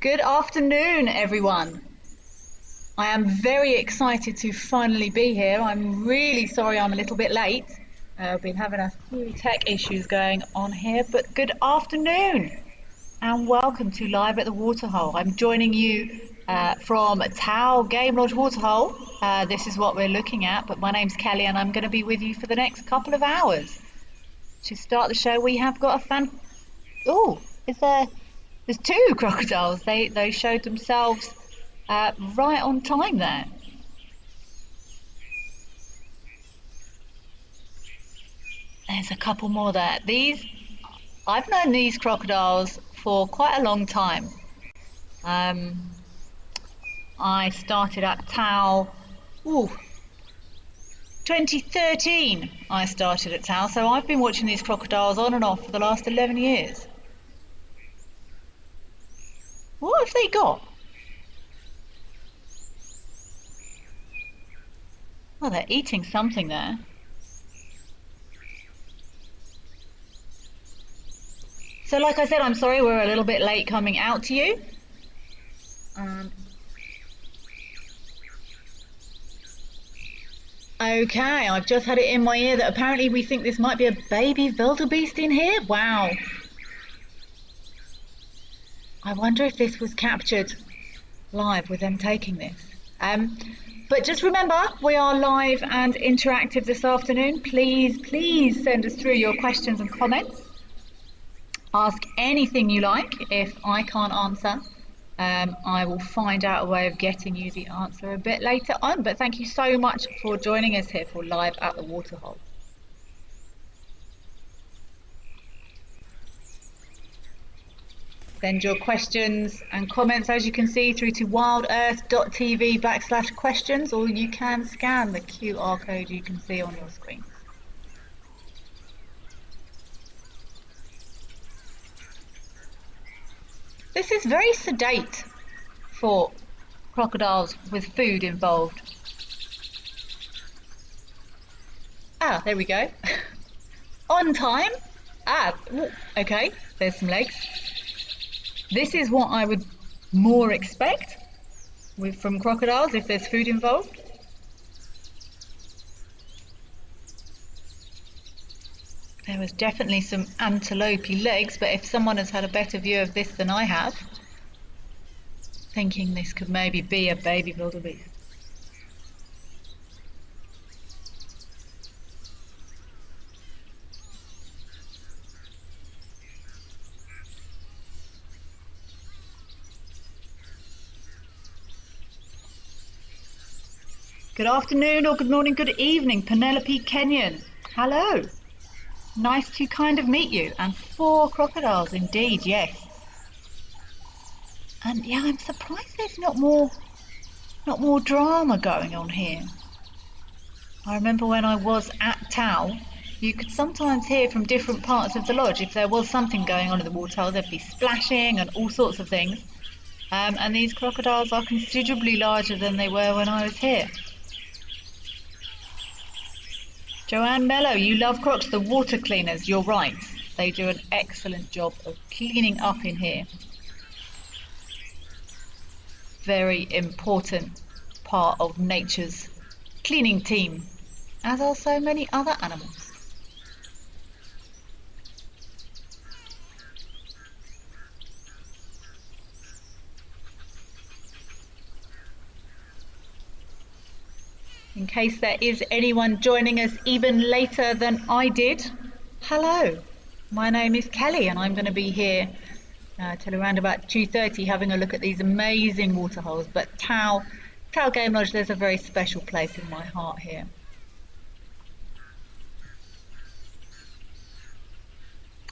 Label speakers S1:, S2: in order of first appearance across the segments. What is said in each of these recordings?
S1: Good afternoon, everyone. I am very excited to finally be here. I'm really sorry I'm a little bit late. I've been having a few tech issues going on here, but good afternoon and welcome to Live at the Waterhole. I'm joining you from Tau Game Lodge Waterhole. This is what we're looking at, but my name's Kelly and I'm going to be with you for the next couple of hours. To start the show, we have got a there's two crocodiles. They showed themselves right on time there. There's a couple more there. I've known these crocodiles for quite a long time. I started at Tau, 2013 I started at Tau, so I've been watching these crocodiles on and off for the last 11 years. What have they got? Oh, they're eating something there. So like I said, I'm sorry we're a little bit late coming out to you. Okay, I've just had it in my ear that apparently we think this might be a baby wildebeest in here. Wow. I wonder if this was captured live with them taking this. But just remember, we are live and interactive this afternoon. Please send us through your questions and comments. Ask anything you like. If I can't answer, I will find out a way of getting you the answer a bit later on. But thank you so much for joining us here for Live at the Waterhole. Send your questions and comments, as you can see, through to wildearth.tv/questions, or you can scan the QR code you can see on your screen. This is very sedate for crocodiles with food involved. Ah, there we go. On time. Okay, there's some legs. This is what I would more expect from crocodiles if there's food involved. There was definitely some antelope-y legs, but if someone has had a better view of this than I have, thinking this could maybe be a baby wildebeest. Good afternoon, or good morning, good evening, Penelope Kenyon. Hello. Nice to kind of meet you. And 4 crocodiles indeed, yes. And yeah, I'm surprised there's not more drama going on here. I remember when I was at Tau, you could sometimes hear from different parts of the lodge if there was something going on in the waterhole. There'd be splashing and all sorts of things. And these crocodiles are considerably larger than they were when I was here. Joanne Mello, you love crocs, the water cleaners. You're right. They do an excellent job of cleaning up in here. Very important part of nature's cleaning team, as are so many other animals. In case there is anyone joining us even later than I did, hello, my name is Kelly and I'm going to be here till around about 2:30 having a look at these amazing waterholes. But Tau Game Lodge, there's a very special place in my heart here.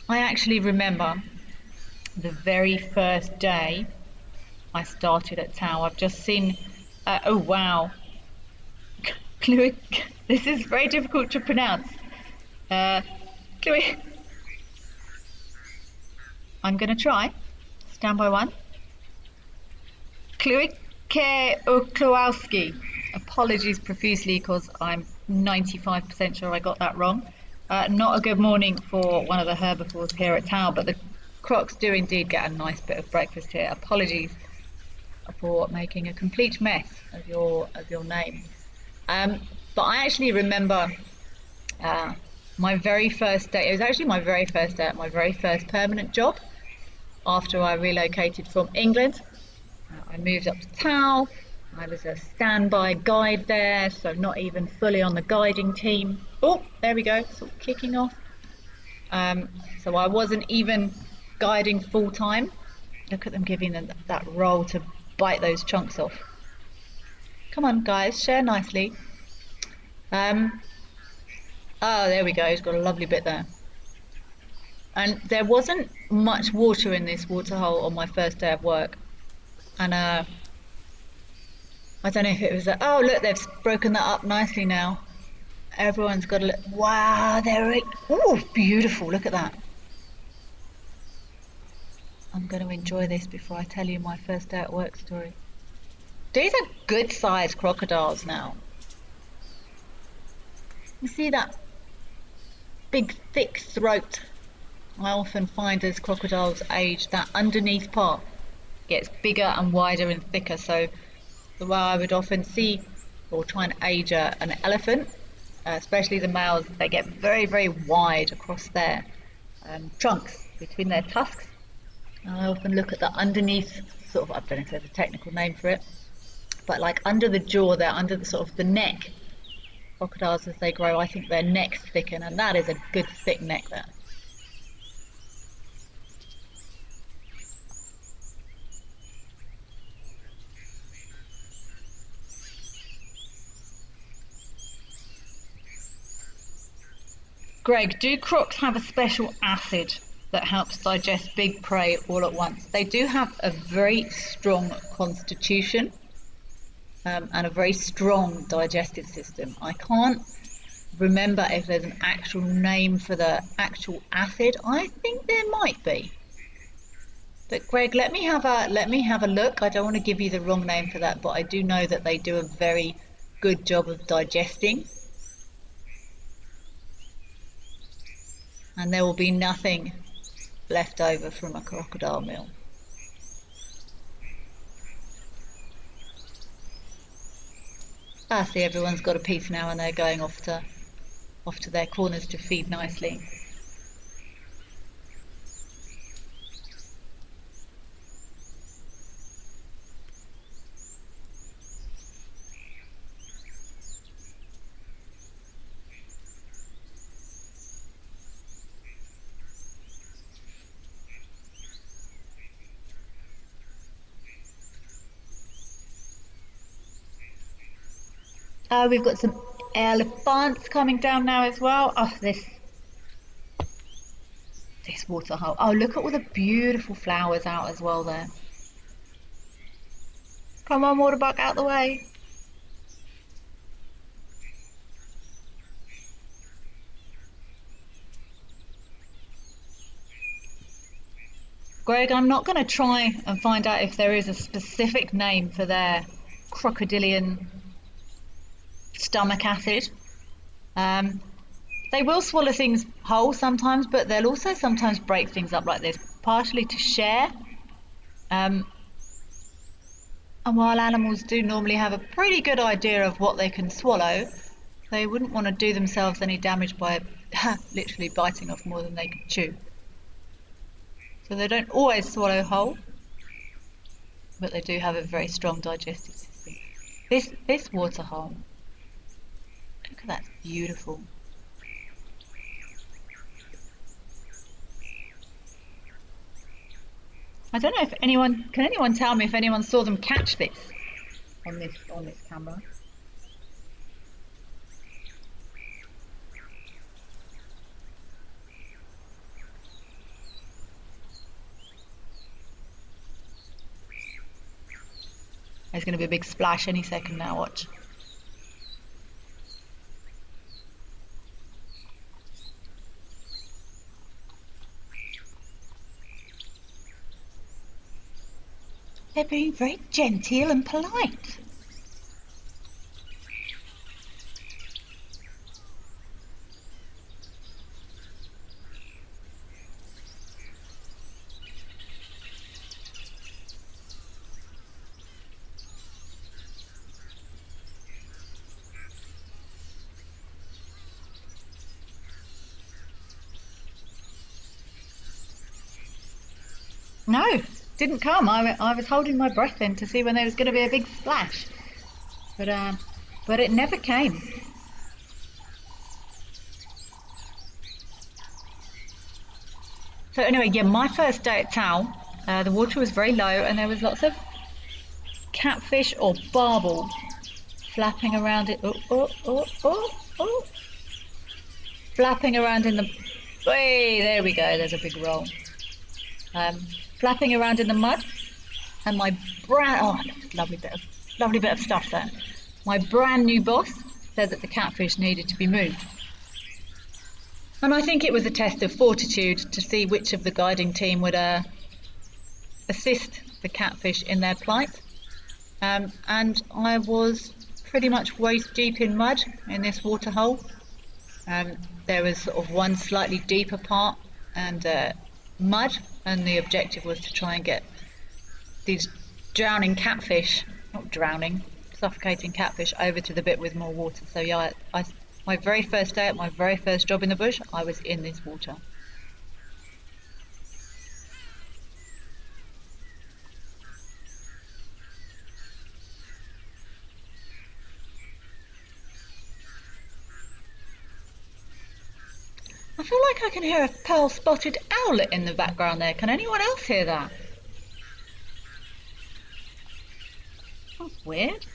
S1: I actually remember the very first day I started at Tau. I've just seen, oh wow. This is very difficult to pronounce. I'm going to try. Stand by one. Kluikowski. Apologies profusely because I'm 95% sure I got that wrong. Not a good morning for one of the herbivores here at Tau, but the crocs do indeed get a nice bit of breakfast here. Apologies for making a complete mess of your name. But I actually remember my very first day. It was actually my very first day at my very first permanent job after I relocated from England. I moved up to Tau. I was a standby guide there, so not even fully on the guiding team. Oh, there we go, sort of kicking off. So I wasn't even guiding full time. Look at them giving them that roll to bite those chunks off. Come on, guys, share nicely. Oh, there we go. He's got a lovely bit there. And there wasn't much water in this waterhole on my first day of work. And I don't know if it was oh, look, they've broken that up nicely now. Everyone's got a look. Wow, oh, beautiful. Look at that. I'm going to enjoy this before I tell you my first day at work story. These are good sized crocodiles now. You see that big thick throat? I often find as crocodiles age, that underneath part gets bigger and wider and thicker. So the way I would often see or try and age an elephant, especially the males, they get very, very wide across their trunks between their tusks. And I often look at the underneath, sort of, I don't know if there's a technical name for it, but like under the jaw, they're under the sort of the neck. Crocodiles, as they grow, I think their necks thicken, and that is a good thick neck there. Greg, do crocs have a special acid that helps digest big prey all at once? They do have a very strong constitution and a very strong digestive system. I can't remember if there's an actual name for the actual acid. I think there might be. But Greg, let me have a look. I don't want to give you the wrong name for that, but I do know that they do a very good job of digesting. And there will be nothing left over from a crocodile meal. I see everyone's got a piece now and they're going off to their corners to feed nicely. We've got some elephants coming down now as well. Oh, this waterhole. Oh, look at all the beautiful flowers out as well there. Come on, waterbuck, out the way. Greg, I'm not going to try and find out if there is a specific name for their crocodilian stomach acid. They will swallow things whole sometimes, but they'll also sometimes break things up like this, partially to share. And while animals do normally have a pretty good idea of what they can swallow, they wouldn't want to do themselves any damage by literally biting off more than they can chew. So they don't always swallow whole, but they do have a very strong digestive system. This waterhole, look at that, it's beautiful. I don't know if can anyone tell me if anyone saw them catch this on this camera? There's going to be a big splash any second now, watch. They're being very genteel and polite. No, didn't come. I was holding my breath in to see when there was going to be a big splash, but it never came. So anyway, yeah, my first day at Tau, the water was very low and there was lots of catfish or barbel flapping around it. Oh, flapping around in the. Hey, there we go. There's a big roll. Flapping around in the mud, and my lovely bit of stuff there. My brand new boss said that the catfish needed to be moved. And I think it was a test of fortitude to see which of the guiding team would assist the catfish in their plight. And I was pretty much waist deep in mud in this waterhole. There was sort of one slightly deeper part and mud, and the objective was to try and get these drowning catfish, not drowning, suffocating catfish over to the bit with more water. So yeah, my very first day at my very first job in the bush, I was in this water. I feel like I can hear a pearl-spotted owlet in the background there. Can anyone else hear that? That's weird.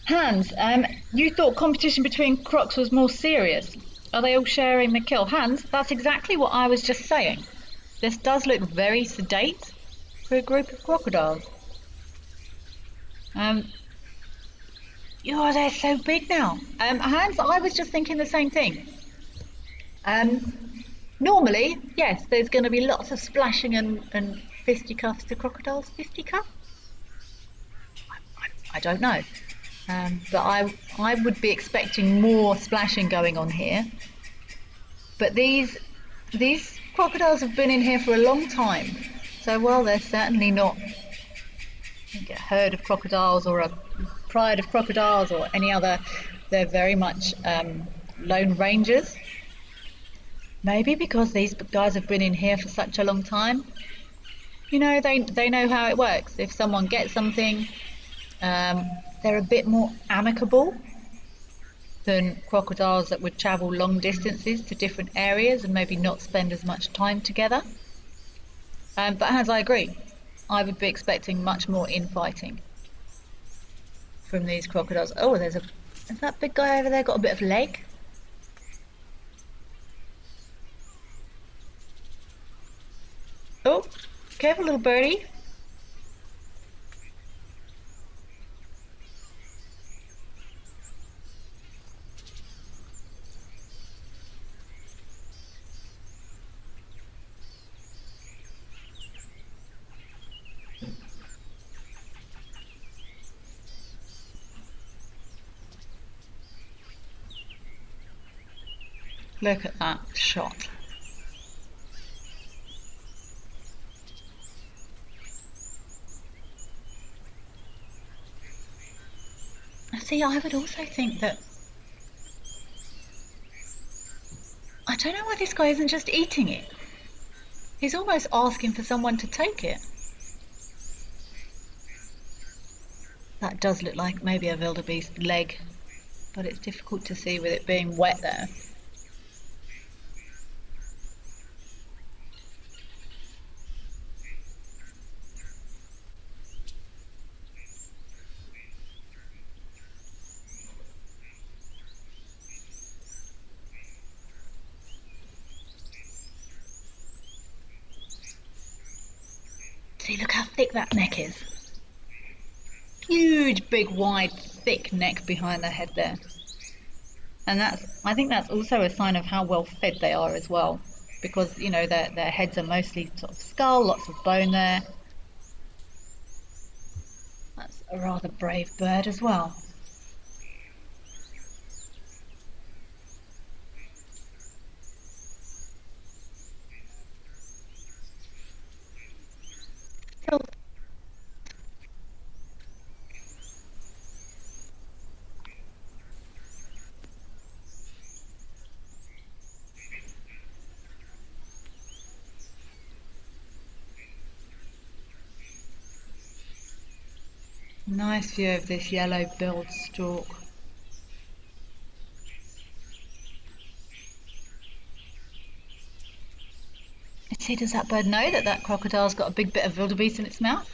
S1: Hans, you thought competition between crocs was more serious. Are they all sharing the kill? Hans, that's exactly what I was just saying. This does look very sedate for a group of crocodiles. They're so big now. Hans, I was just thinking the same thing. Normally, yes, there's going to be lots of splashing and fisticuffs to crocodiles. Fisticuff? I don't know. But I would be expecting more splashing going on here. But these crocodiles have been in here for a long time. So while they're certainly not a herd of crocodiles or a pride of crocodiles or any other, they're very much lone rangers. Maybe because these guys have been in here for such a long time. You know, they know how it works. If someone gets something, they're a bit more amicable than crocodiles that would travel long distances to different areas and maybe not spend as much time together. But as I agree, I would be expecting much more infighting from these crocodiles. Oh, has that big guy over there got a bit of leg? Oh, careful, little birdie. Look at that shot. See, I would also think that I don't know why this guy isn't just eating it. He's almost asking for someone to take it. That does look like maybe a wildebeest leg, but it's difficult to see with it being wet there. See, look how thick that neck is. Huge, big, wide, thick neck behind the head there. And I think that's also a sign of how well fed they are as well, because you know their heads are mostly sort of skull, lots of bone there. That's a rather brave bird as well. Still, Nice view of this yellow-billed stork. See, does that bird know that that crocodile's got a big bit of wildebeest in its mouth?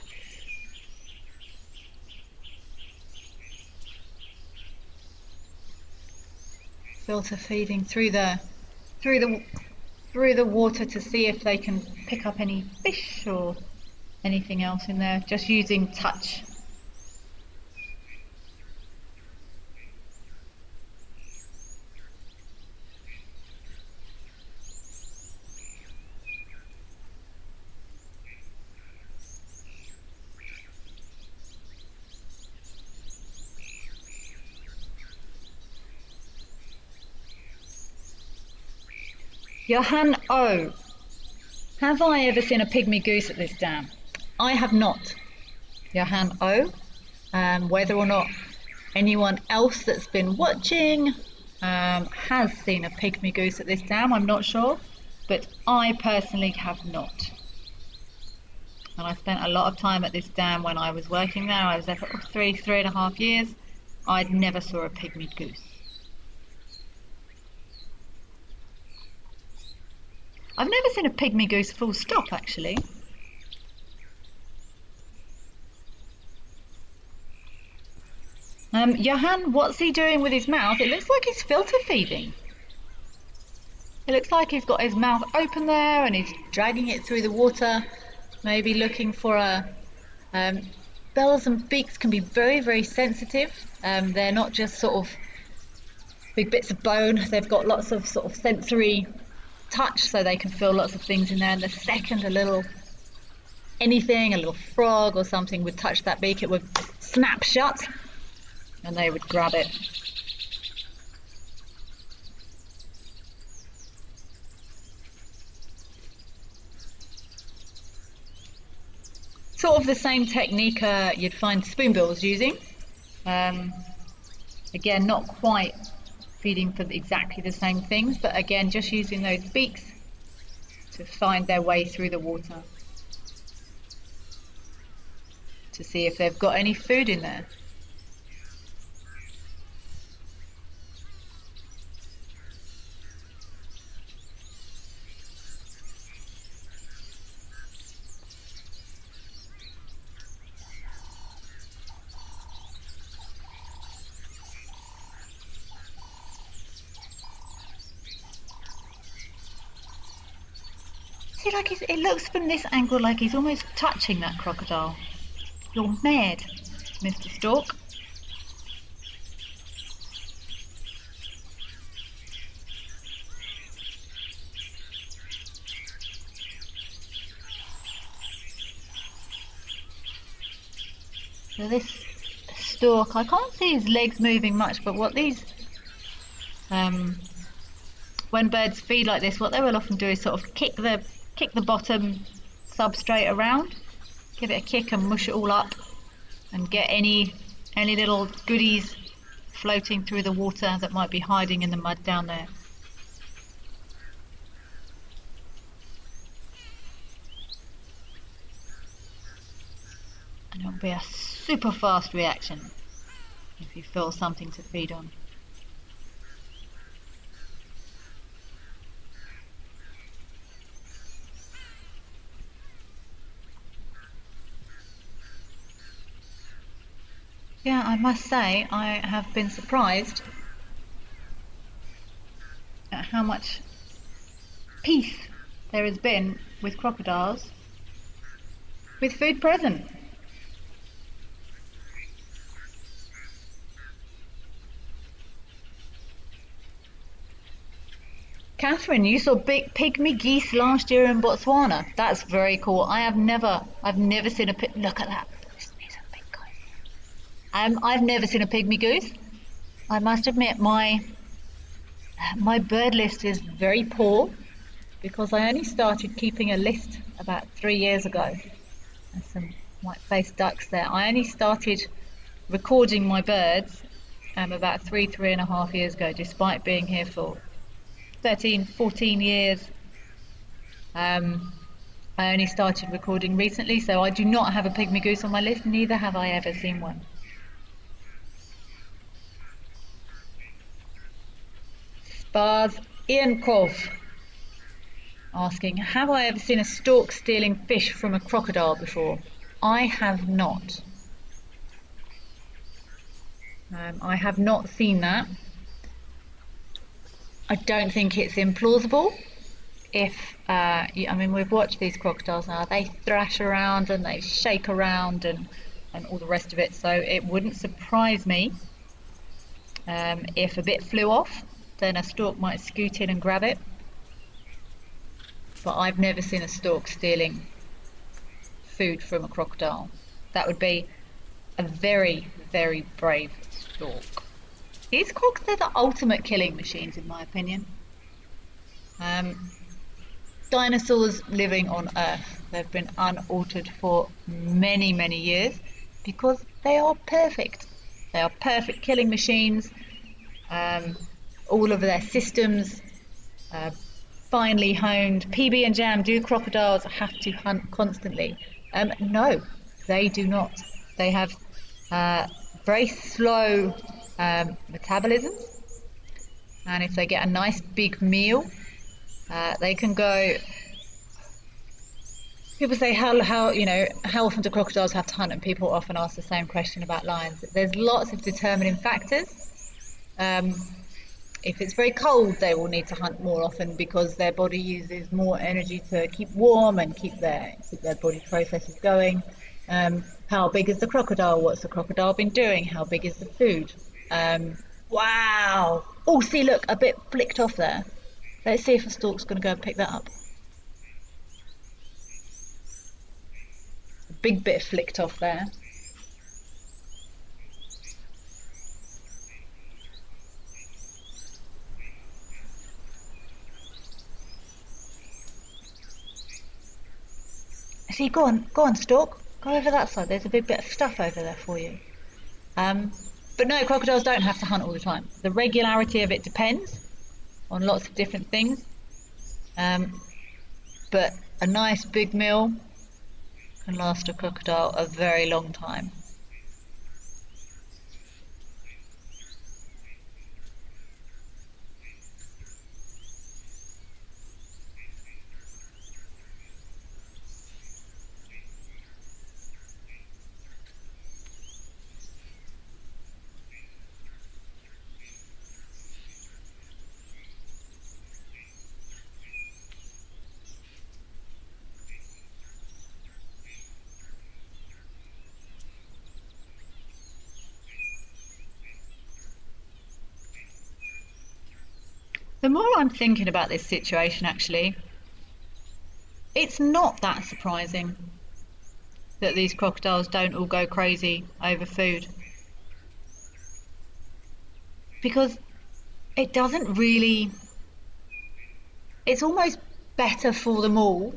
S1: Filter feeding through the water to see if they can pick up any fish or anything else in there, just using touch. Johan O. Have I ever seen a pygmy goose at this dam? I have not. Johan O. Whether or not anyone else that's been watching has seen a pygmy goose at this dam, I'm not sure. But I personally have not. And I spent a lot of time at this dam when I was working there. I was there for 3.5 years. I'd never saw a pygmy goose. I've never seen a pygmy goose full stop, actually. Johan, what's he doing with his mouth? It looks like he's filter feeding. It looks like he's got his mouth open there and he's dragging it through the water, maybe looking for a... bells and beaks can be very, very sensitive. They're not just sort of big bits of bone. They've got lots of sort of sensory touch, so they can feel lots of things in there, and the second a little frog or something would touch that beak, it would snap shut and they would grab it. Sort of the same technique you'd find spoonbills using. Again, not quite feeding for exactly the same things, but again, just using those beaks to find their way through the water to see if they've got any food in there. See, like it looks from this angle like he's almost touching that crocodile. You're mad, Mr. Stork. So this stork, I can't see his legs moving much, but what these when birds feed like this, what they will often do is sort of kick the bottom substrate around, give it a kick and mush it all up and get any little goodies floating through the water that might be hiding in the mud down there. And it'll be a super fast reaction if you feel something to feed on. Yeah, I must say I have been surprised at how much peace there has been with crocodiles with food present. Catherine, you saw big pygmy geese last year in Botswana. That's very cool. I've never seen a look at that. I've never seen a pygmy goose. I must admit my bird list is very poor because I only started keeping a list about 3 years ago. There's some white-faced ducks there. I only started recording my birds about 3.5 years ago, despite being here for 13, 14 years. I only started recording recently, so I do not have a pygmy goose on my list, neither have I ever seen one. Spars Ian Cove asking, have I ever seen a stork stealing fish from a crocodile before? I have not. I have not seen that. I don't think it's implausible. I mean, we've watched these crocodiles now, they thrash around and they shake around and all the rest of it, so it wouldn't surprise me if a bit flew off, then a stork might scoot in and grab it. But I've never seen a stork stealing food from a crocodile. That would be a very, very brave stork. These crocs, they're the ultimate killing machines, in my opinion. Dinosaurs living on Earth, they've been unaltered for many, many years because they are perfect. They are perfect killing machines. All of their systems finely honed. PB and Jam, do crocodiles have to hunt constantly? No, they do not. They have very slow metabolisms, and if they get a nice big meal, they can go. People say how often do crocodiles have to hunt, and people often ask the same question about lions. There's lots of determining factors. If it's very cold, they will need to hunt more often because their body uses more energy to keep warm and keep their body processes going. How big is the crocodile? What's the crocodile been doing? How big is the food? Wow! Oh, see, look, a bit flicked off there. Let's see if a stork's going to go and pick that up. A big bit flicked off there. See, go on, stork. Go over that side. There's a big bit of stuff over there for you. But no, crocodiles don't have to hunt all the time. The regularity of it depends on lots of different things. But a nice big meal can last a crocodile a very long time. The more I'm thinking about this situation, actually, it's not that surprising that these crocodiles don't all go crazy over food. Because it doesn't really... It's almost better for them all.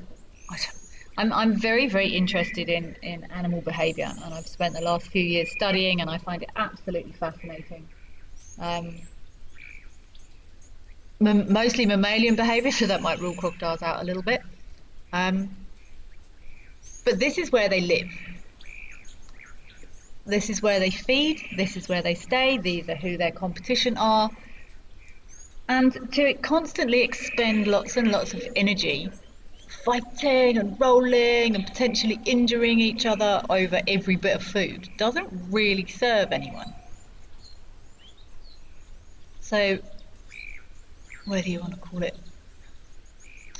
S1: I'm very, very interested in animal behaviour, and I've spent the last few years studying, and I find it absolutely fascinating. Mostly mammalian behaviour, so that might rule crocodiles out a little bit. But this is where they live. This is where they feed. This is where they stay. These are who their competition are. And to constantly expend lots and lots of energy fighting and rolling and potentially injuring each other over every bit of food doesn't really serve anyone. So whether you want to call it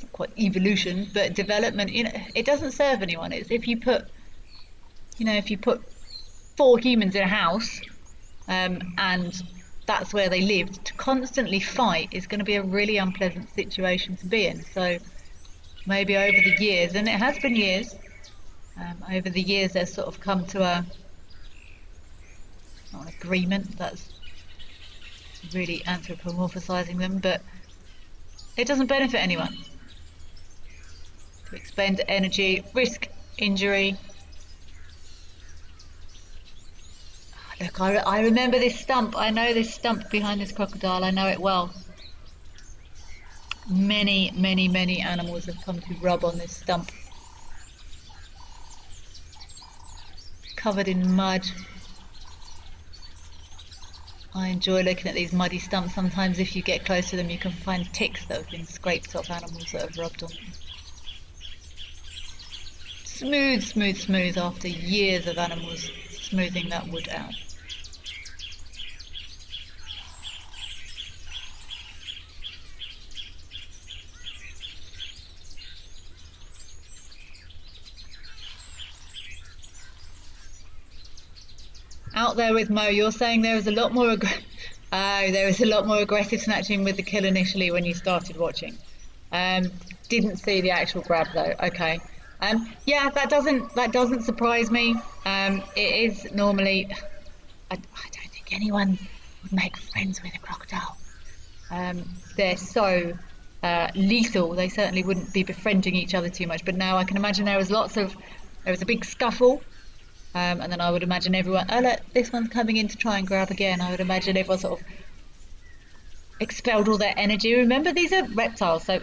S1: not quite evolution, but development, it doesn't serve anyone. It's if you put 4 humans in a house, and that's where they lived, to constantly fight is going to be a really unpleasant situation to be in. So maybe over the years, and it has been years, over the years they've sort of come to not an agreement, that's really anthropomorphizing them, but it doesn't benefit anyone to expend energy, risk injury. Look, I remember this stump. I know this stump behind this crocodile. I know it well. Many, many, many animals have come to rub on this stump. covered in mud. I enjoy looking at these muddy stumps. Sometimes if you get close to them you can find ticks that have been scraped off animals that have rubbed on them. Smooth, smooth, smooth after years of animals smoothing that wood out. Out there with Mo, you're saying there was a lot more there was a lot more aggressive snatching with the kill initially when you started watching. Didn't see the actual grab though. Okay. Yeah, that doesn't surprise me. It is normally. I don't think anyone would make friends with a crocodile. They're so lethal. They certainly wouldn't be befriending each other too much. But now I can imagine there was a big scuffle. And then I would imagine everyone, oh look, this one's coming in to try and grab again. I would imagine everyone sort of expelled all their energy. Remember, these are reptiles, so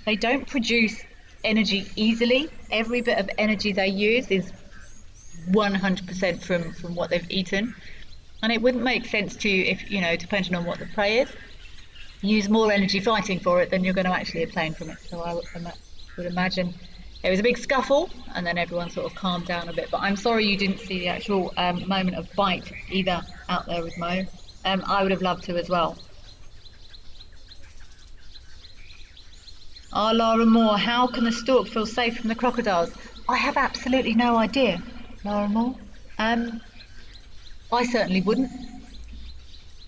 S1: they don't produce energy easily. Every bit of energy they use is 100% from what they've eaten. And it wouldn't make sense to, if depending on what the prey is, use more energy fighting for it than you're going to actually obtain from it. So I would imagine there was a big scuffle and then everyone sort of calmed down a bit. But I'm sorry you didn't see the actual moment of bite either out there with Mo. I would have loved to as well. Lara Moore, how can the stork feel safe from the crocodiles? I have absolutely no idea, Lara Moore. I certainly wouldn't.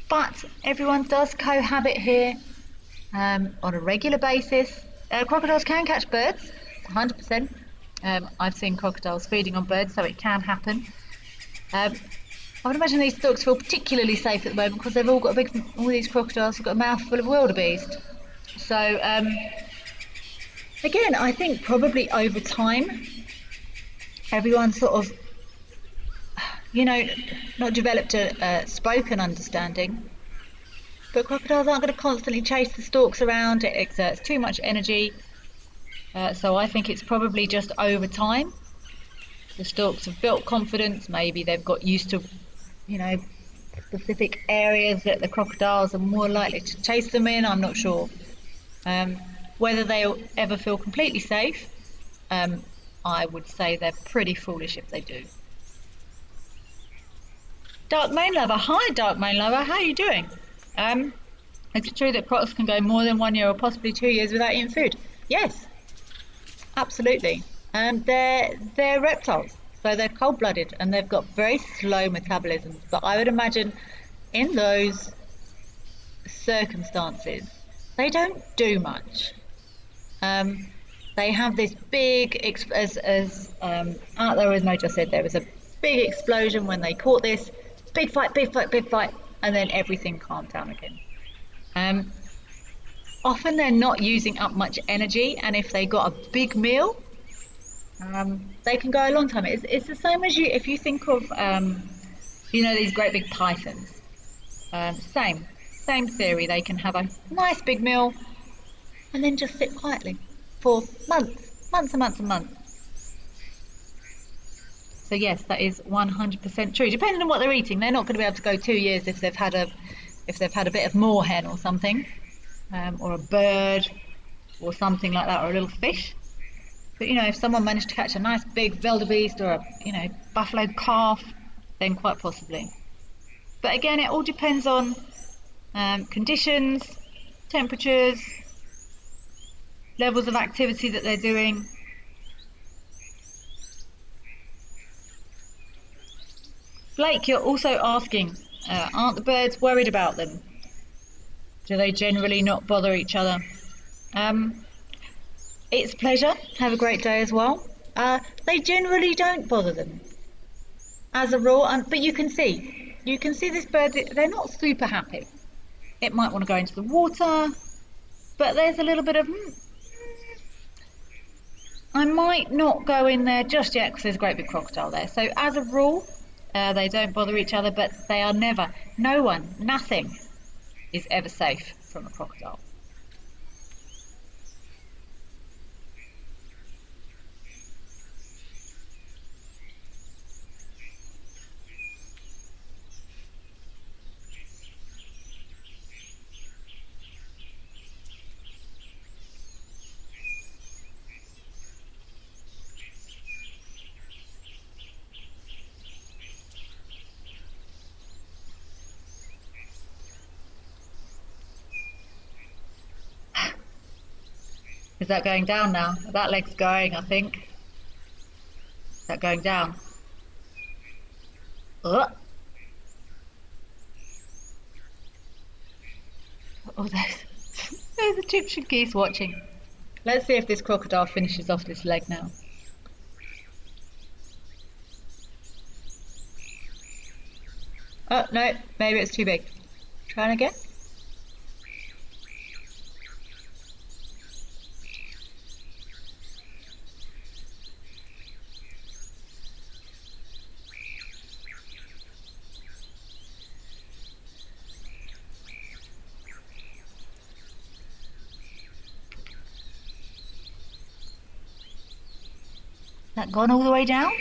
S1: But everyone does cohabit here on a regular basis. Crocodiles can catch birds, 100%. I've seen crocodiles feeding on birds, so it can happen. I would imagine these storks feel particularly safe at the moment because they've all these crocodiles have got a mouthful of wildebeest. So again, I think probably over time, everyone sort of, not developed a spoken understanding. But crocodiles aren't going to constantly chase the storks around. It exerts too much energy. So I think it's probably just over time. The storks have built confidence. Maybe they've got used to, specific areas that the crocodiles are more likely to chase them in. I'm not sure. Whether they'll ever feel completely safe, I would say they're pretty foolish if they do. Dark Main Lover. Hi, Dark Main Lover. How are you doing? Is it true that crocs can go more than 1 year or possibly 2 years without eating food? Yes, absolutely. They're reptiles, so they're cold-blooded and they've got very slow metabolisms. But I would imagine in those circumstances, they don't do much. They have this big, out there as Mo just said, there was a big explosion when they caught this. Big fight, big fight, big fight, and then everything calmed down again. Often they're not using up much energy, and if they got a big meal, they can go a long time. It's the same as if you think of these great big pythons. Same theory. They can have a nice big meal and then just sit quietly for months and months and months. So yes, that is 100% true. Depending on what they're eating, they're not going to be able to go 2 years if they've had a bit of moorhen or something, or a bird, or something like that, or a little fish. But if someone managed to catch a nice big wildebeest or a buffalo calf, then quite possibly. But again, it all depends on conditions, temperatures, levels of activity that they're doing. Blake, you're also asking, aren't the birds worried about them? Do they generally not bother each other? It's a pleasure. Have a great day as well. They generally don't bother them, as a rule. But you can see this bird. They're not super happy. It might want to go into the water, but there's a little bit of. I might not go in there just yet because there's a great big crocodile there. So as a rule, they don't bother each other, but they are never. Nothing is ever safe from a crocodile. Is that going down now? That leg's going, I think. Is that going down? Oh, oh there's Egyptian geese watching. Let's see if this crocodile finishes off this leg now. Oh, no, maybe it's too big. Trying again? That gone all the way down?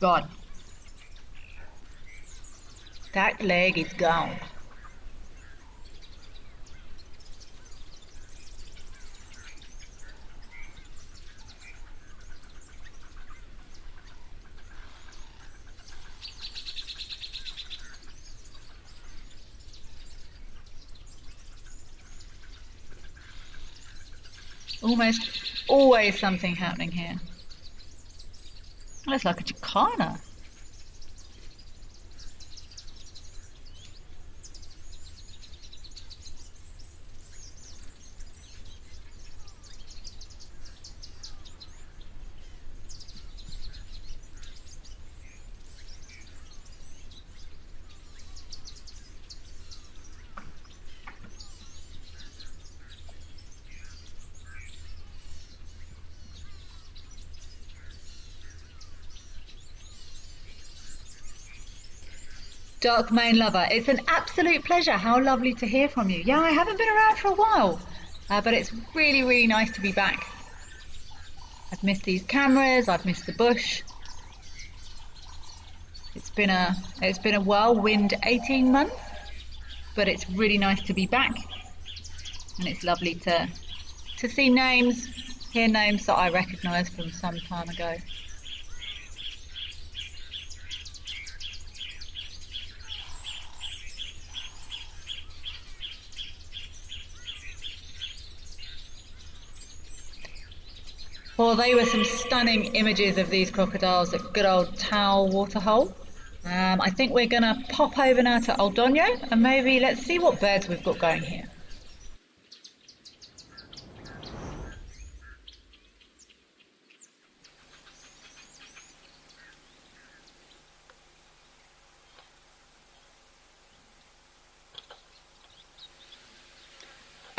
S1: Gone. That leg is gone. Almost always something happening here. Looks like a jacana. Dark Main Lover, it's an absolute pleasure. How lovely to hear from you. Yeah, I haven't been around for a while, but it's really, really nice to be back. I've missed these cameras, I've missed the bush. It's been a whirlwind 18 months, but it's really nice to be back, and it's lovely to see names, hear names that I recognise from some time ago. Well, they were some stunning images of these crocodiles at good old Tau waterhole. I think we're going to pop over now to Aldonio and maybe let's see what birds we've got going here.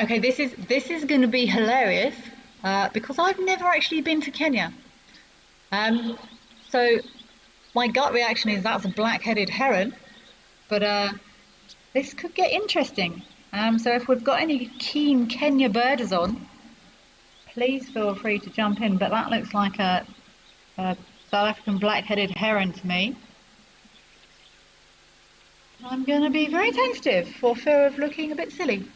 S1: Okay, this is going to be hilarious because I've never actually been to Kenya. So my gut reaction is that's a black-headed heron, but this could get interesting. So if we've got any keen Kenya birders on, please feel free to jump in. But that looks like a South African black-headed heron to me. I'm going to be very tentative for fear of looking a bit silly.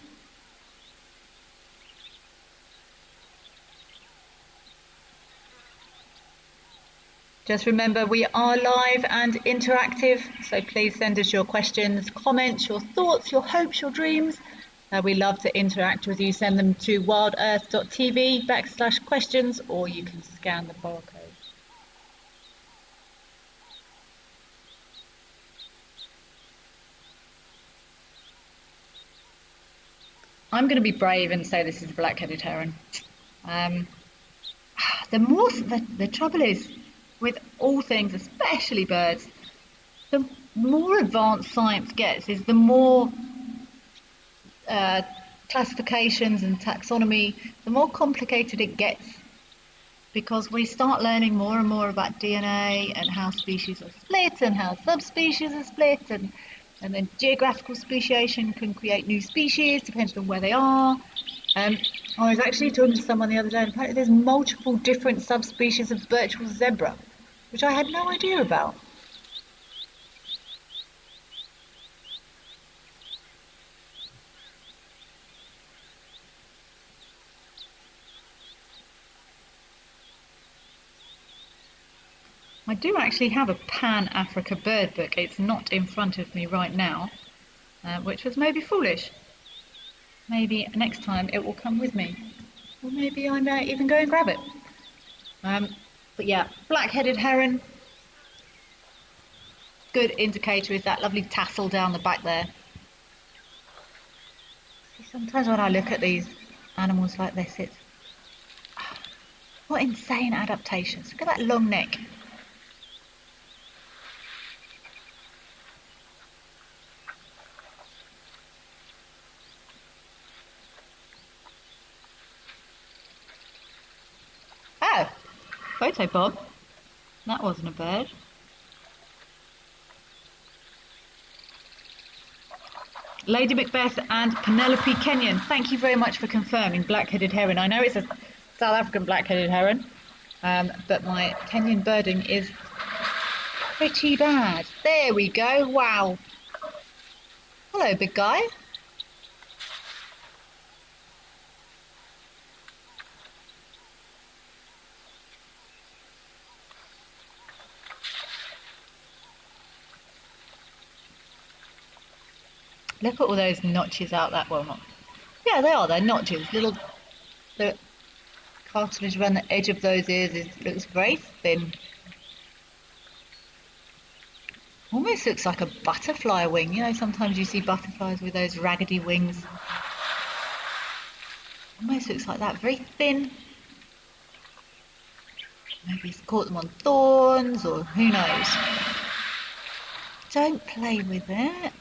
S1: Just remember, we are live and interactive, so please send us your questions, comments, your thoughts, your hopes, your dreams. We love to interact with you. Send them to wildearth.tv/questions, or you can scan the barcode. I'm going to be brave and say this is a black-headed heron. The trouble is, with all things, especially birds, the more advanced science gets is the more classifications and taxonomy, the more complicated it gets, because we start learning more and more about DNA and how species are split and how subspecies are split, and then geographical speciation can create new species depending on where they are. I was actually talking to someone the other day, and apparently there's multiple different subspecies of virtual zebra, which I had no idea about. I do actually have a Pan-Africa bird book. It's not in front of me right now, which was maybe foolish. Maybe next time it will come with me. Or maybe I may even go and grab it. But yeah, black-headed heron. Good indicator is that lovely tassel down the back there. See, sometimes when I look at these animals like this, it's... What insane adaptations. Look at that long neck. Oh, photo bomb. That wasn't a bird. Lady Macbeth and Penelope Kenyon, thank you very much for confirming black-headed heron. I know it's a South African black-headed heron, but my Kenyan birding is pretty bad. There we go. Wow. Hello, big guy. Look at all those notches out that, well, not, yeah, they are, they're notches, little, the cartilage around the edge of those ears looks very thin. Almost looks like a butterfly wing. You know, sometimes you see butterflies with those raggedy wings. Almost looks like that, very thin. Maybe he's caught them on thorns, or who knows. Don't play with it.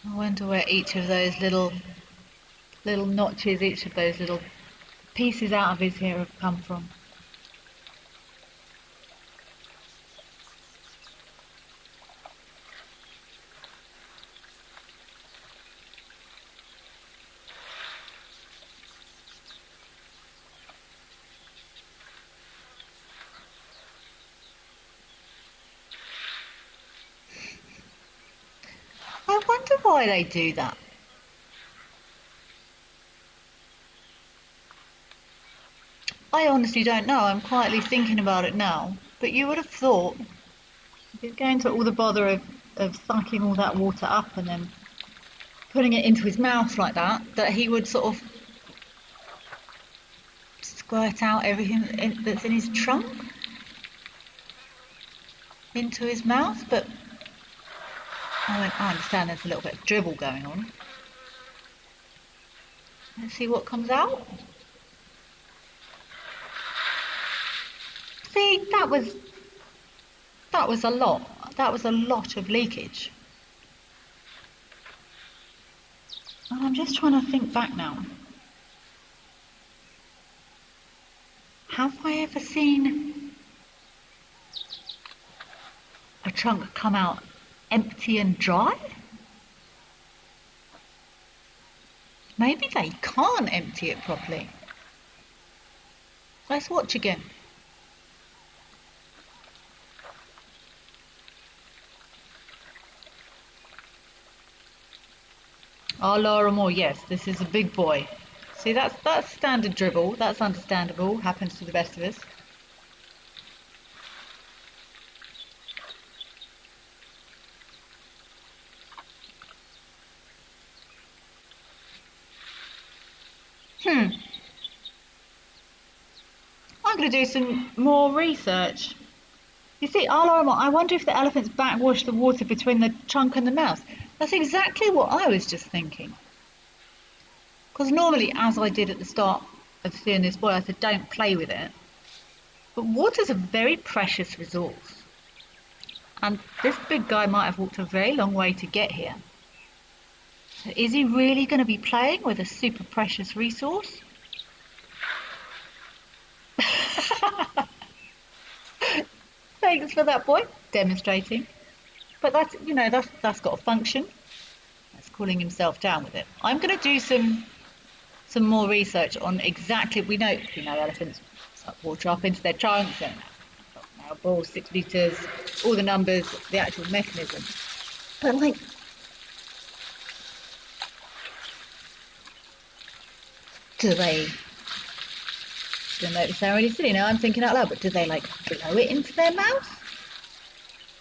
S1: I wonder where each of those little notches, each of those little pieces out of his hair have come from. I wonder why they do that. I honestly don't know. I'm quietly thinking about it now. But you would have thought, if he's going to all the bother of sucking all that water up and then putting it into his mouth like that, that he would sort of squirt out everything that's in his trunk into his mouth. But I understand there's a little bit of dribble going on. Let's see what comes out. See, that was a lot. That was a lot of leakage. And I'm just trying to think back now. Have I ever seen a trunk come out empty and dry? Maybe they can't empty it properly. Let's watch again. Oh, Laura Moore, yes, this is a big boy. See, that's standard dribble. That's understandable. Happens to the best of us. I'm going to do some more research. You see, Laura Moore, I wonder if the elephants backwash the water between the trunk and the mouth. That's exactly what I was just thinking. Because normally, as I did at the start of seeing this boy, I said, don't play with it. But water's a very precious resource. And this big guy might have walked a very long way to get here. So is he really going to be playing with a super precious resource? Thanks for that, boy, demonstrating. But that's, you know, that's got a function. That's cooling himself down with it. I'm going to do some more research on exactly. We know elephants suck water up into their trunks and ball, 6 litres, all the numbers, the actual mechanism. But like, do they, you'll notice they're really silly now, I'm thinking out loud, but do they like blow it into their mouth?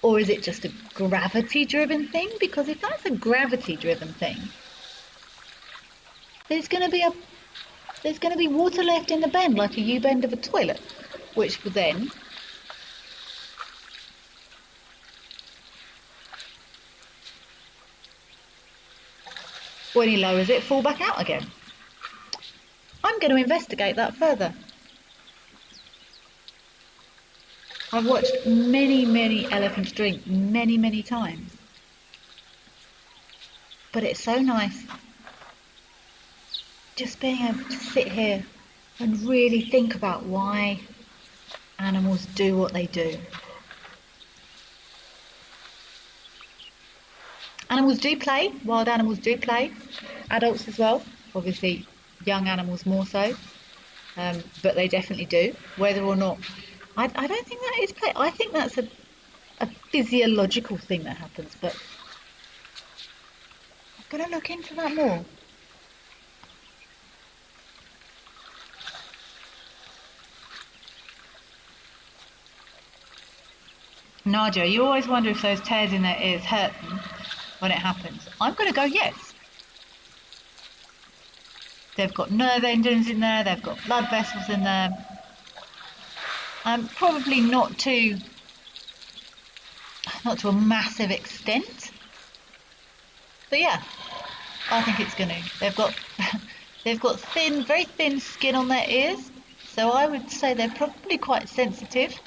S1: Or is it just a gravity-driven thing? Because if that's a gravity-driven thing, there's going to be water left in the bend, like a U-bend of a toilet, which will then, when he lowers it, fall back out again. I'm going to investigate that further. I've watched many elephants drink many times. But it's so nice just being able to sit here and really think about why animals do what they do. Animals do play, wild animals do play, adults as well, obviously young animals more so, but they definitely do, whether or not, I don't think that is play, I think that's a physiological thing that happens, but I'm going to look into that more. Nadia, you always wonder if those tears in their ears hurt them when it happens. I'm going to go yes. They've got nerve endings in there, they've got blood vessels in there. Probably not to a massive extent. But yeah, I think it's going to. They've got thin, very thin skin on their ears, so I would say they're probably quite sensitive.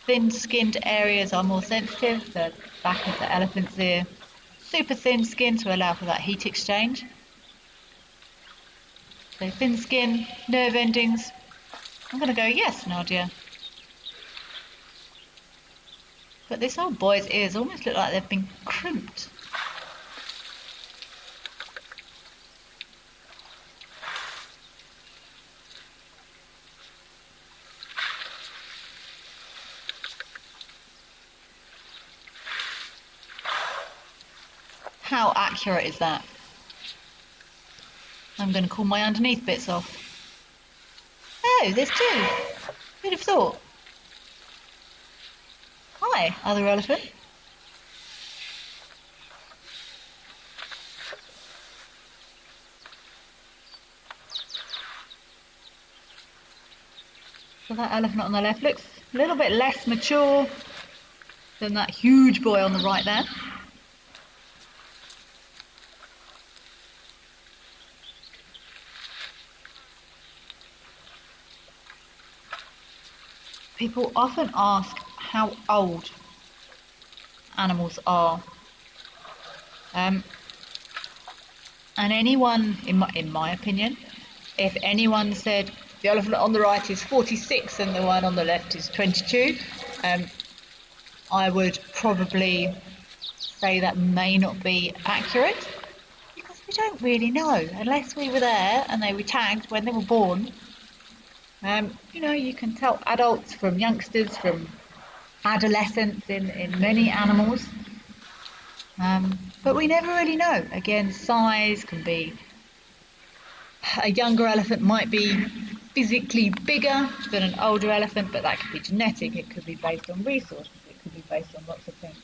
S1: Thin-skinned areas are more sensitive. The back of the elephant's ear, super thin skin to allow for that heat exchange. So thin skin, nerve endings. I'm going to go yes, Nadia. But this old boy's ears almost look like they've been crimped. How accurate is that? I'm going to call my underneath bits off. Oh, there's two. Who'd have thought? Hi, other elephant. So that elephant on the left looks a little bit less mature than that huge boy on the right there. People often ask how old animals are. And anyone, in my opinion, if anyone said the elephant on the right is 46 and the one on the left is 22, I would probably say that may not be accurate, because we don't really know unless we were there and they were tagged when they were born. You know, you can tell adults from youngsters, from adolescents in many animals, but we never really know. Again, size can be, a younger elephant might be physically bigger than an older elephant, but that could be genetic, it could be based on resources, it could be based on lots of things.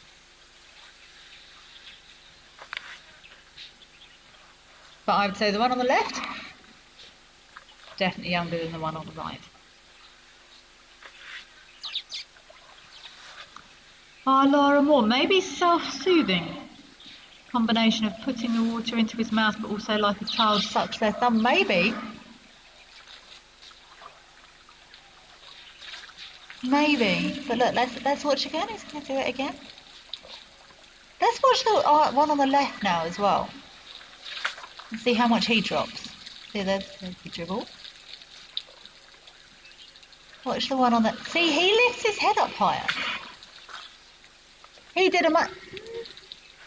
S1: But I would say the one on the left, definitely younger than the one on the right. Ah, Laura Moore, maybe self-soothing. Combination of putting the water into his mouth, but also like a child sucks their thumb. Maybe. Maybe. But look, let's watch again. He's going to do it again. Let's watch the one on the left now as well. And see how much he drops. See, there's the dribble. Watch the one on the... See, he lifts his head up higher.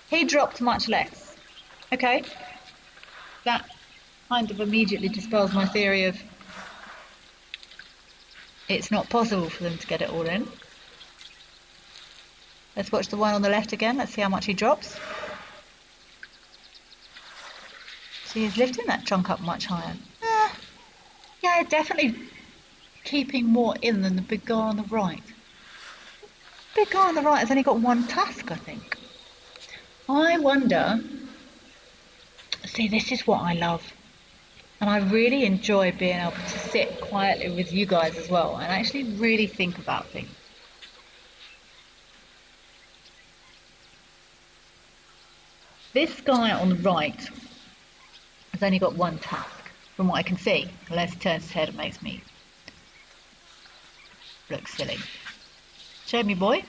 S1: He dropped much less. Okay. That kind of immediately dispels my theory of it's not possible for them to get it all in. Let's watch the one on the left again. Let's see how much he drops. See, he's lifting that trunk up much higher. Yeah, definitely keeping more in than the big guy on the right. Big guy on the right has only got one tusk, I think. I wonder. See, this is what I love. And I really enjoy being able to sit quietly with you guys as well and actually really think about things. This guy on the right has only got one tusk, from what I can see, unless he turns his head and makes me look silly. Show me, boy.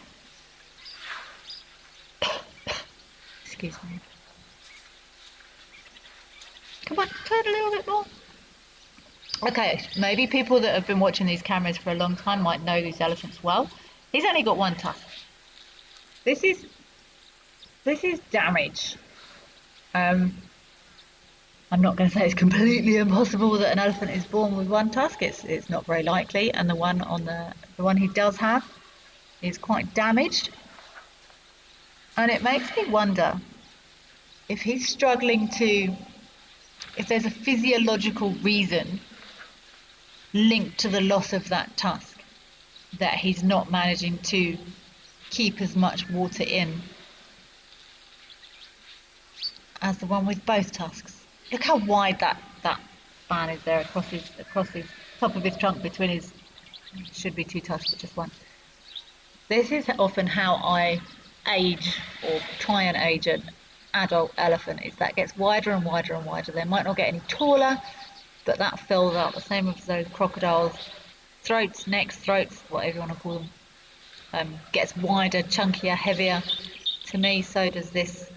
S1: Excuse me. Come on, turn a little bit more. Okay, maybe people that have been watching these cameras for a long time might know these elephants well. He's only got one tusk. This is damage. I'm not going to say it's completely impossible that an elephant is born with one tusk. It's not very likely, and the one he does have is quite damaged, and it makes me wonder if he's struggling to, if there's a physiological reason linked to the loss of that tusk, that he's not managing to keep as much water in as the one with both tusks. Look how wide that span is there across his top of his trunk between his, should be two tusks but just one. This is often how I age or try and age an adult elephant, is that gets wider and wider and wider. They might not get any taller, but that fills out, the same as those crocodiles' throats, necks, throats, whatever you want to call them, gets wider, chunkier, heavier. To me, so does this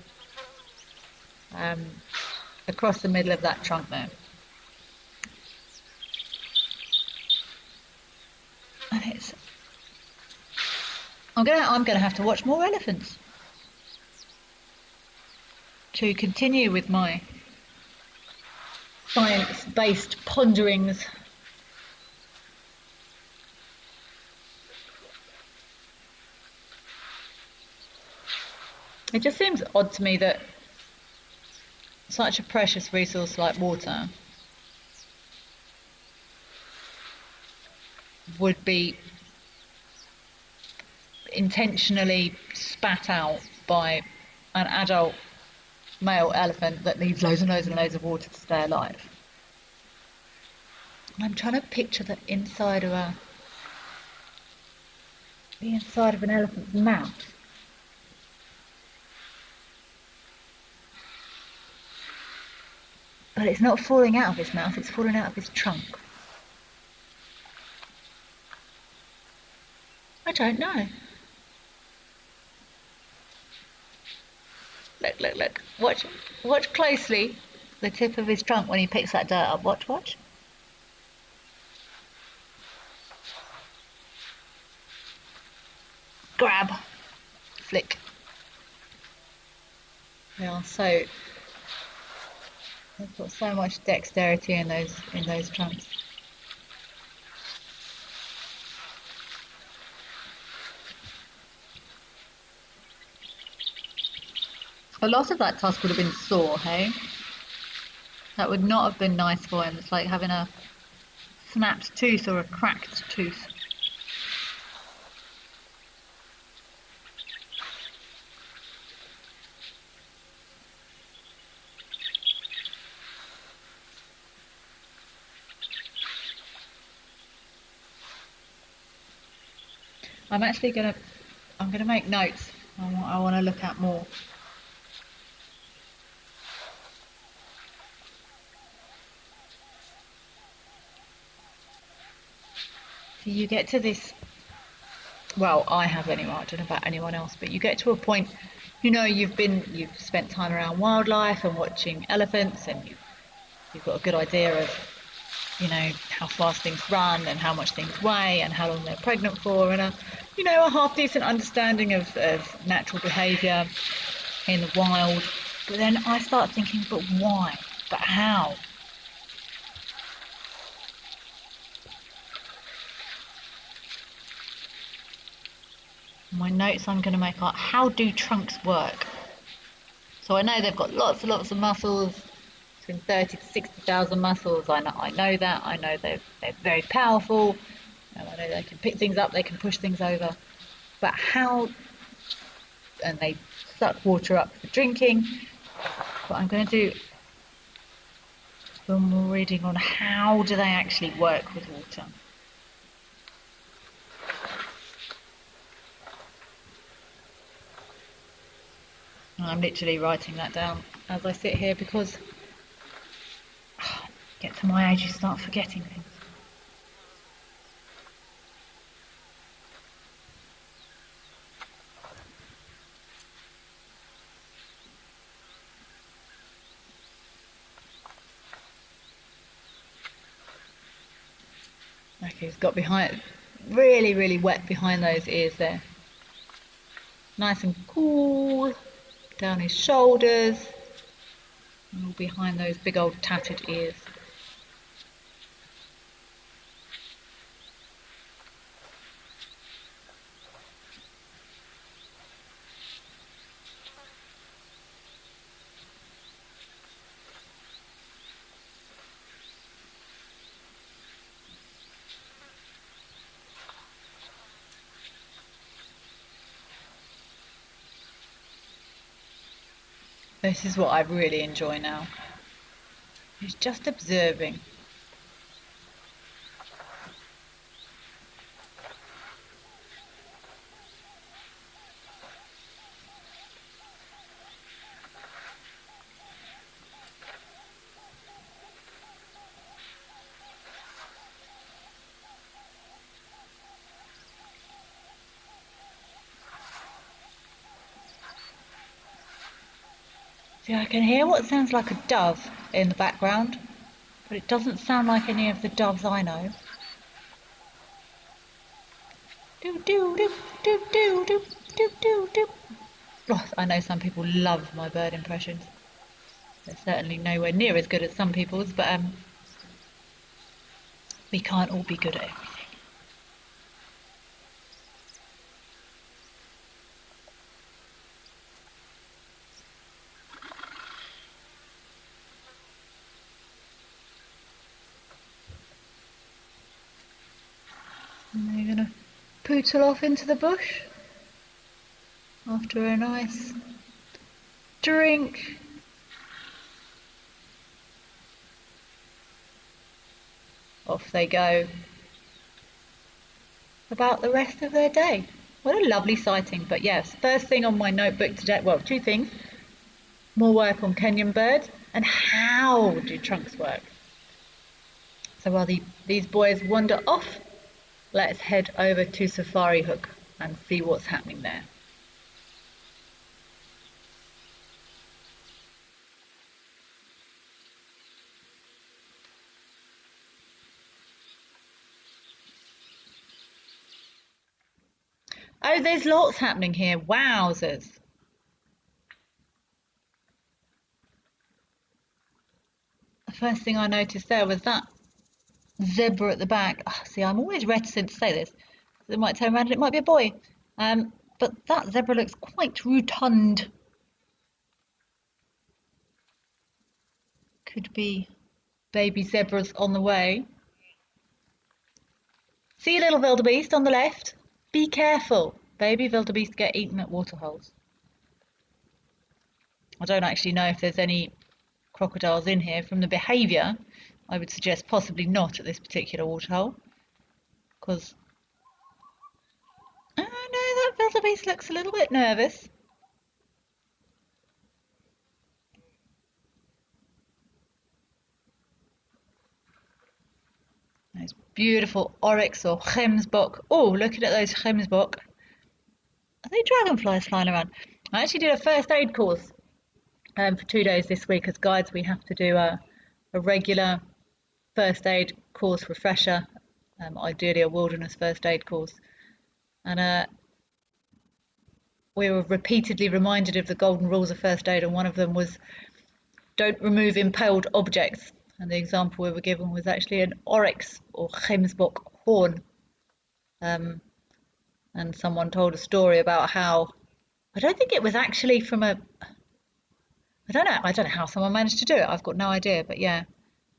S1: across the middle of that trunk there. And it's, I'm gonna have to watch more elephants to continue with my science-based ponderings. It just seems odd to me that such a precious resource like water would be intentionally spat out by an adult male elephant that needs loads and loads and loads of water to stay alive. And I'm trying to picture the inside of an elephant's mouth. But it's not falling out of his mouth, it's falling out of his trunk. I don't know. Look. Watch closely the tip of his trunk when he picks that dirt up. Watch. Grab. Flick. They've got so much dexterity in those trunks. A lot of that tusk would have been sore, hey? That would not have been nice for him. It's like having a snapped tooth or a cracked tooth. I'm gonna make notes. I want to look at more. So you get to this, well, I have anyway, I don't know about anyone else, but you get to a point, you've spent time around wildlife and watching elephants, and you've got a good idea of, how fast things run and how much things weigh and how long they're pregnant for, and a half decent understanding of natural behaviour in the wild. But then I start thinking, but why? But how? my notes I'm going to make are, how do trunks work? So I know they've got lots and lots of muscles, between 30 to 60,000 muscles. I know that. I know they're very powerful. I know they can pick things up, they can push things over. But how, and they suck water up for drinking. But I'm going to do some more reading on how do they actually work with water. And I'm literally writing that down as I sit here because get to my age you start forgetting things. Okay, he's got behind, really, really wet behind those ears there. Nice and cool, down his shoulders, and all behind those big old tattered ears. This is what I really enjoy now. He's just observing. See, I can hear what sounds like a dove in the background, but it doesn't sound like any of the doves I know. Do do do do do do do do do. Oh, I know some people love my bird impressions. They're certainly nowhere near as good as some people's, but we can't all be good at everything. And they're gonna pootle off into the bush after a nice drink. Off they go about the rest of their day. What a lovely sighting. But yes, first thing on my notebook today, well, two things. More work on Kenyan birds and how do trunks work. So while these boys wander off, let's head over to Safari Hook and see what's happening there. Oh, there's lots happening here. Wowzers. The first thing I noticed there was that zebra at the back. Oh, see, I'm always reticent to say this. It might turn around and it might be a boy. But that zebra looks quite rotund. Could be baby zebras on the way. See a little wildebeest on the left? Be careful. Baby wildebeest get eaten at waterholes. I don't actually know if there's any crocodiles in here. From the behaviour, I would suggest possibly not at this particular waterhole. Because, oh no, that wildebeest looks a little bit nervous. Those beautiful oryx or gemsbok. Oh, looking at those gemsbok. Are they dragonflies flying around? I actually did a first aid course for 2 days this week. As guides, we have to do a regular first aid course refresher, ideally a wilderness first aid course. And we were repeatedly reminded of the golden rules of first aid, and one of them was don't remove impaled objects. And the example we were given was actually an oryx or gemsbok horn. and someone told a story about how, I don't think it was actually from a, I don't know how someone managed to do it. I've got no idea, but yeah,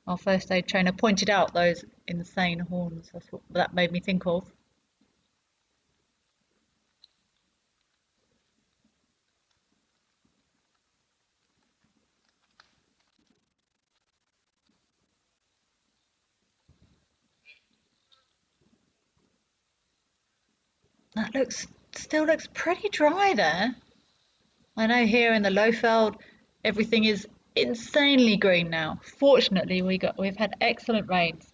S1: our first aid trainer pointed out those insane horns. That's what that made me think of. That looks still looks pretty dry there. I know here in the Lowfeld, everything is insanely green now. Fortunately, we've had excellent rains.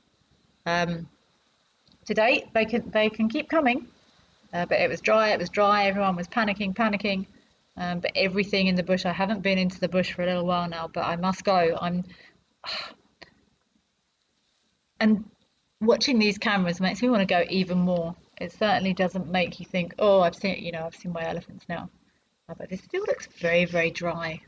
S1: Um, to date, they can keep coming, but it was dry. It was dry. Everyone was panicking. But everything in the bush. I haven't been into the bush for a little while now, but I must go. And watching these cameras makes me want to go even more. It certainly doesn't make you think, oh, I've seen my elephants now. But this still looks very, very dry.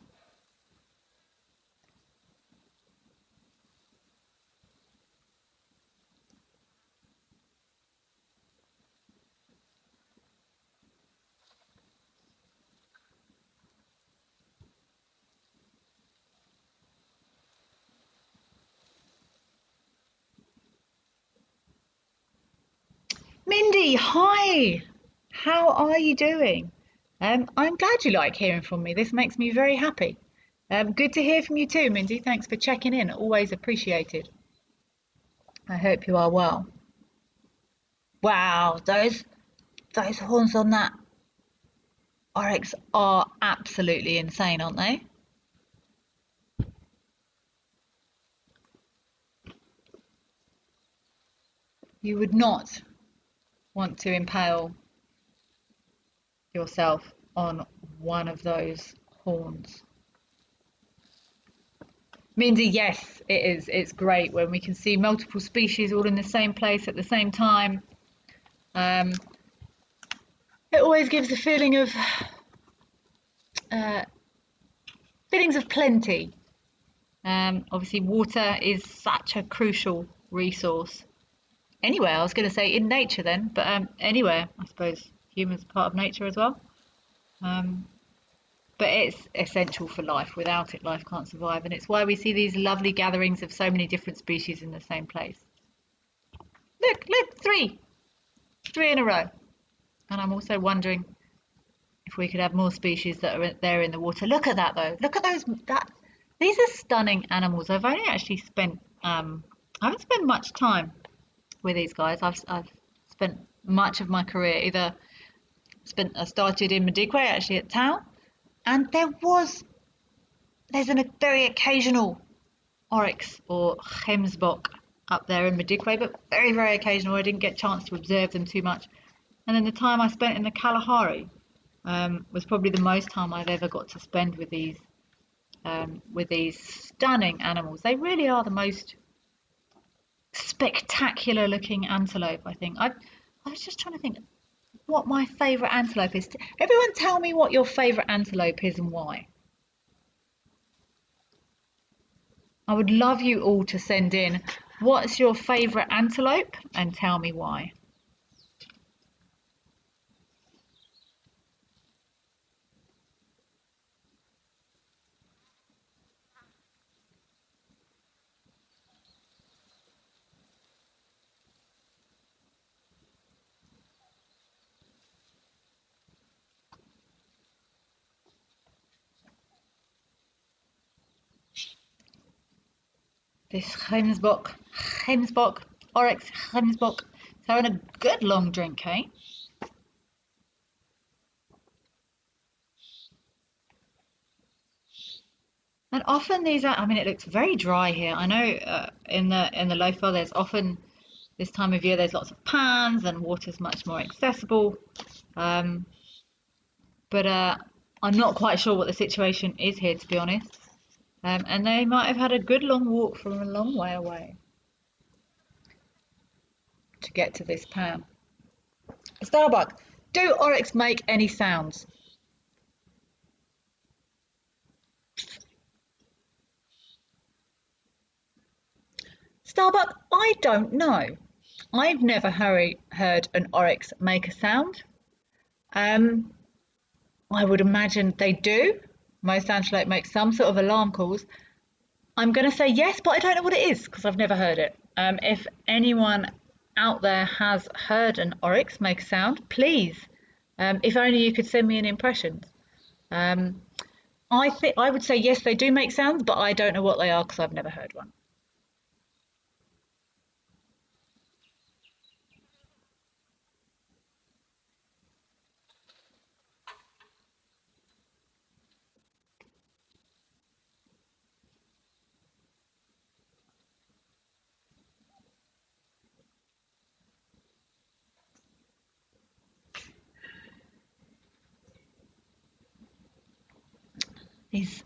S1: Mindy, hi. How are you doing? I'm glad you like hearing from me. This makes me very happy. Good to hear from you too, Mindy. Thanks for checking in. Always appreciated. I hope you are well. Wow, those horns on that oryx are absolutely insane, aren't they? You would not want to impale yourself on one of those horns. Mindy, yes, it is. It's great when we can see multiple species all in the same place at the same time. Um, it always gives a uh, feelings of plenty. Obviously, water is such a crucial resource. Anywhere, I was going to say in nature then, but anywhere, I suppose humans are part of nature as well. Um, but it's essential for life. Without it, life can't survive, and it's why we see these lovely gatherings of so many different species in the same place. Look, three in a row. And I'm also wondering if we could have more species that are there in the water. Look at that though. Look at those. These are stunning animals. I've only actually spent I haven't spent much time with these guys. I've spent much of my career either spent I started in Madikwe actually at Tau, and there's a very occasional oryx or gemsbok up there in Madikwe, but very, very occasional. I didn't get a chance to observe them too much. And then the time I spent in the Kalahari was probably the most time I've ever got to spend with these stunning animals. They really are the most spectacular looking antelope, I think. I was just trying to think what my favourite antelope is. Everyone tell me what your favourite antelope is and why. I would love you all to send in what's your favourite antelope and tell me why. This Gemsbok, Oryx Gemsbok. It's having a good long drink, eh? And often these are, I mean, it looks very dry here. I know in the Lowfell there's often this time of year there's lots of pans and water's much more accessible. Um, but I'm not quite sure what the situation is here, to be honest. And they might have had a good long walk from a long way away to get to this pan. Starbuck, do oryx make any sounds? Starbuck, I don't know. I've never heard an oryx make a sound. Um, I would imagine they do. Most antelope make some sort of alarm calls. I'm going to say yes, but I don't know what it is because I've never heard it. If anyone out there has heard an oryx make a sound, please, if only you could send me an impression. Um, I think I would say yes, they do make sounds, but I don't know what they are because I've never heard one. These,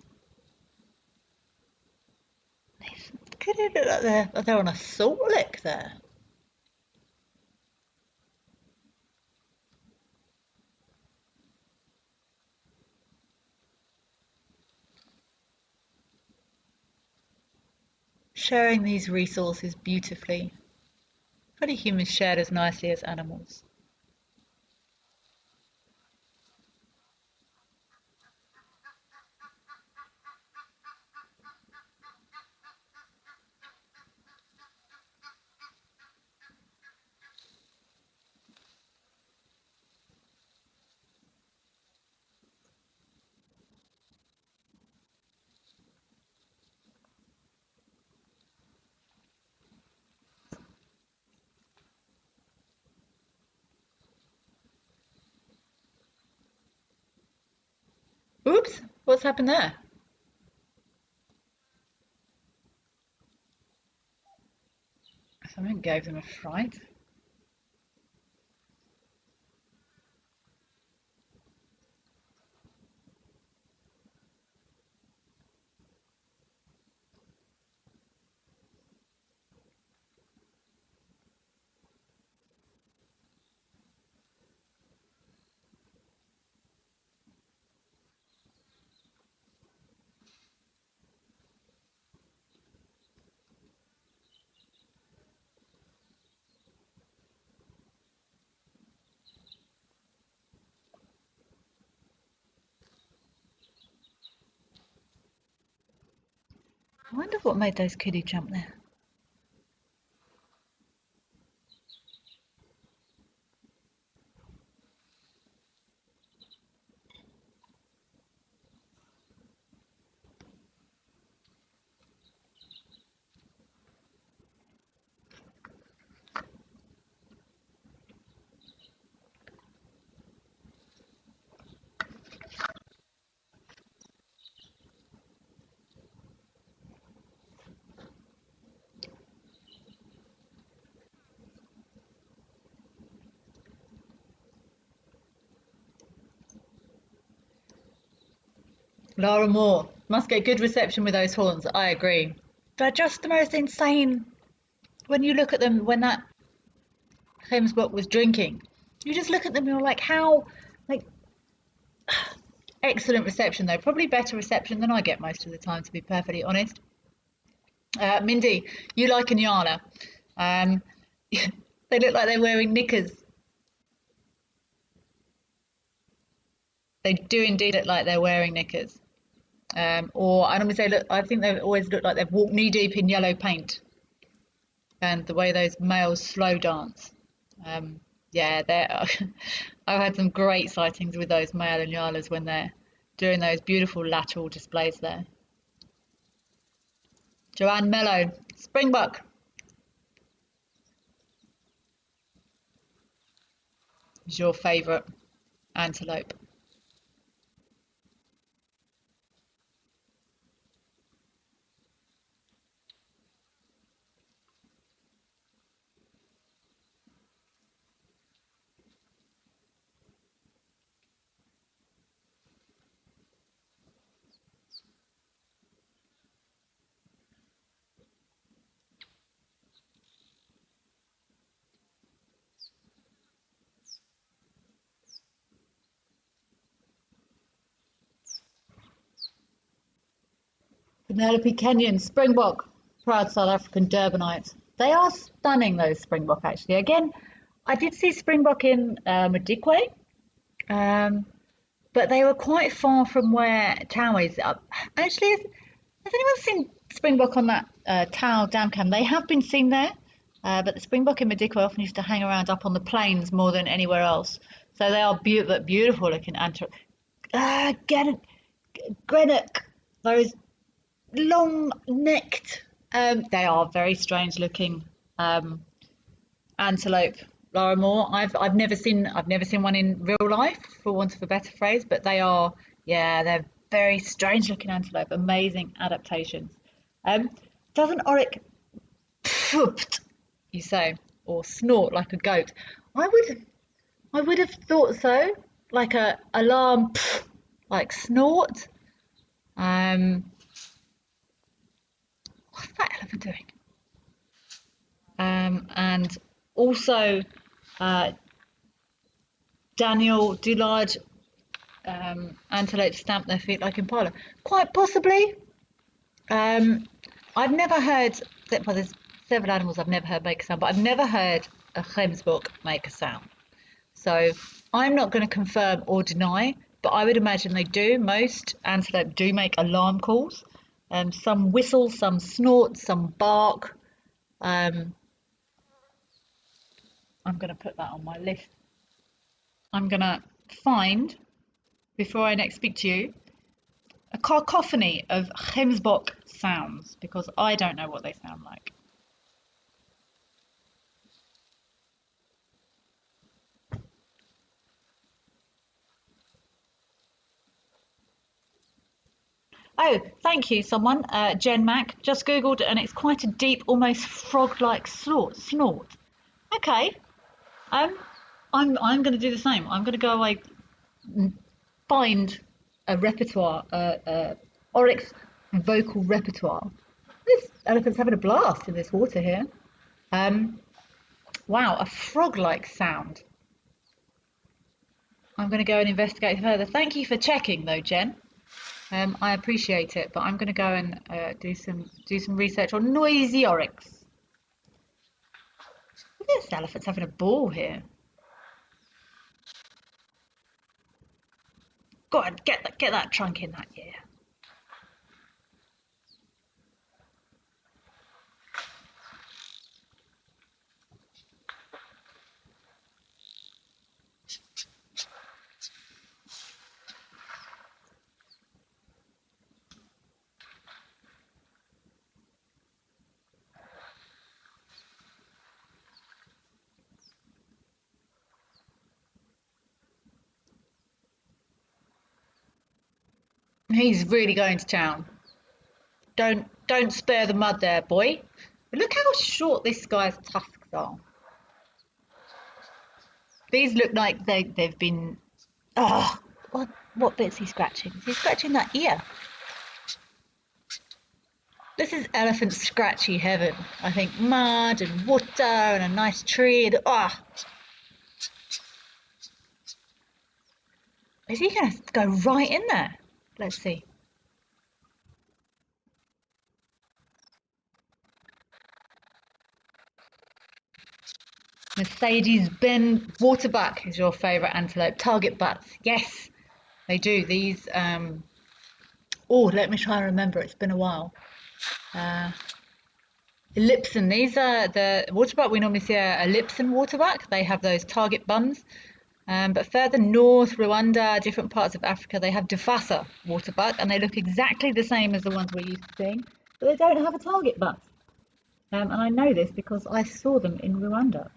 S1: these could it look like they're on a salt lick there? Sharing these resources beautifully. Only humans shared as nicely as animals. Oops, what's happened there? Something gave them a fright. I wonder what made those kiddie jump there. Laura Moore must get good reception with those horns. I agree. They're just the most insane. When you look at them, when that Hemsbok was drinking, you just look at them and you're like, how, like, excellent reception though. Probably better reception than I get most of the time, to be perfectly honest. Mindy, you like a Nyala. Um, they look like they're wearing knickers. They do indeed look like they're wearing knickers. Or I normally say, look, I think they always look like they've walked knee deep in yellow paint. And the way those males slow dance. Yeah, I've had some great sightings with those male Nyalas when they're doing those beautiful lateral displays there. Joanne Mello, Springbok. Is your favourite antelope? Penelope Kenyon, Springbok, proud South African Durbanites. They are stunning, those Springbok, actually. Again, I did see Springbok in Madikwe, But they were quite far from where Tao is. Actually, has anyone seen Springbok on that Tao dam cam? They have been seen there, but the Springbok in Madikwe often used to hang around up on the plains more than anywhere else. So they are beautiful looking antelope. Greenock, those long-necked. They are very strange looking antelope. Laura Moore. I've never seen one in real life, for want of a better phrase, but they're very strange looking antelope. Amazing adaptations. Um, does an oryx pfft, you say, or snort like a goat? I would I would have thought so, like a alarm, pff, like snort. Um, what's that elephant doing? And also, uh, Daniel, do large antelopes stamp their feet like impala? Quite possibly. Um, I've never heard, well, there's several animals I've never heard make a sound, but I've never heard a gemsbok make a sound. So I'm not going to confirm or deny, but I would imagine they do. Most antelope do make alarm calls. Some whistle, some snort, some bark. Um, I'm going to put that on my list. I'm going to find, before I next speak to you, a cacophony of gemsbok sounds because I don't know what they sound like. Oh, thank you, someone. Jen Mac just googled, and it's quite a deep, almost frog-like snort. Okay. Um, I'm going to do the same. I'm going to go away, and find a repertoire, oryx vocal repertoire. This elephant's having a blast in this water here. Um, wow, a frog-like sound. I'm going to go and investigate further. Thank you for checking, though, Jen. I appreciate it, but I'm going to go and do some research on noisy oryx. This elephant's having a ball here. Go on, get that trunk in that ear. He's really going to town. Don't spare the mud there, boy. But look how short this guy's tusks are. These look like they've been. Oh, what bit's he scratching? Is he scratching that ear? This is elephant scratchy heaven. I think mud and water and a nice tree. Is he going to go right in there? Let's see. Mercedes-Benz waterbuck is your favourite antelope. Target butts. Yes, they do. These, let me try and remember. It's been a while. Ellipson. These are the waterbuck. We normally see a Ellipson waterbuck. They have those target bums. But further north, Rwanda, different parts of Africa, they have Dufasa waterbuck, and they look exactly the same as the ones we're used to seeing, but they don't have a target butt. And I know this because I saw them in Rwanda.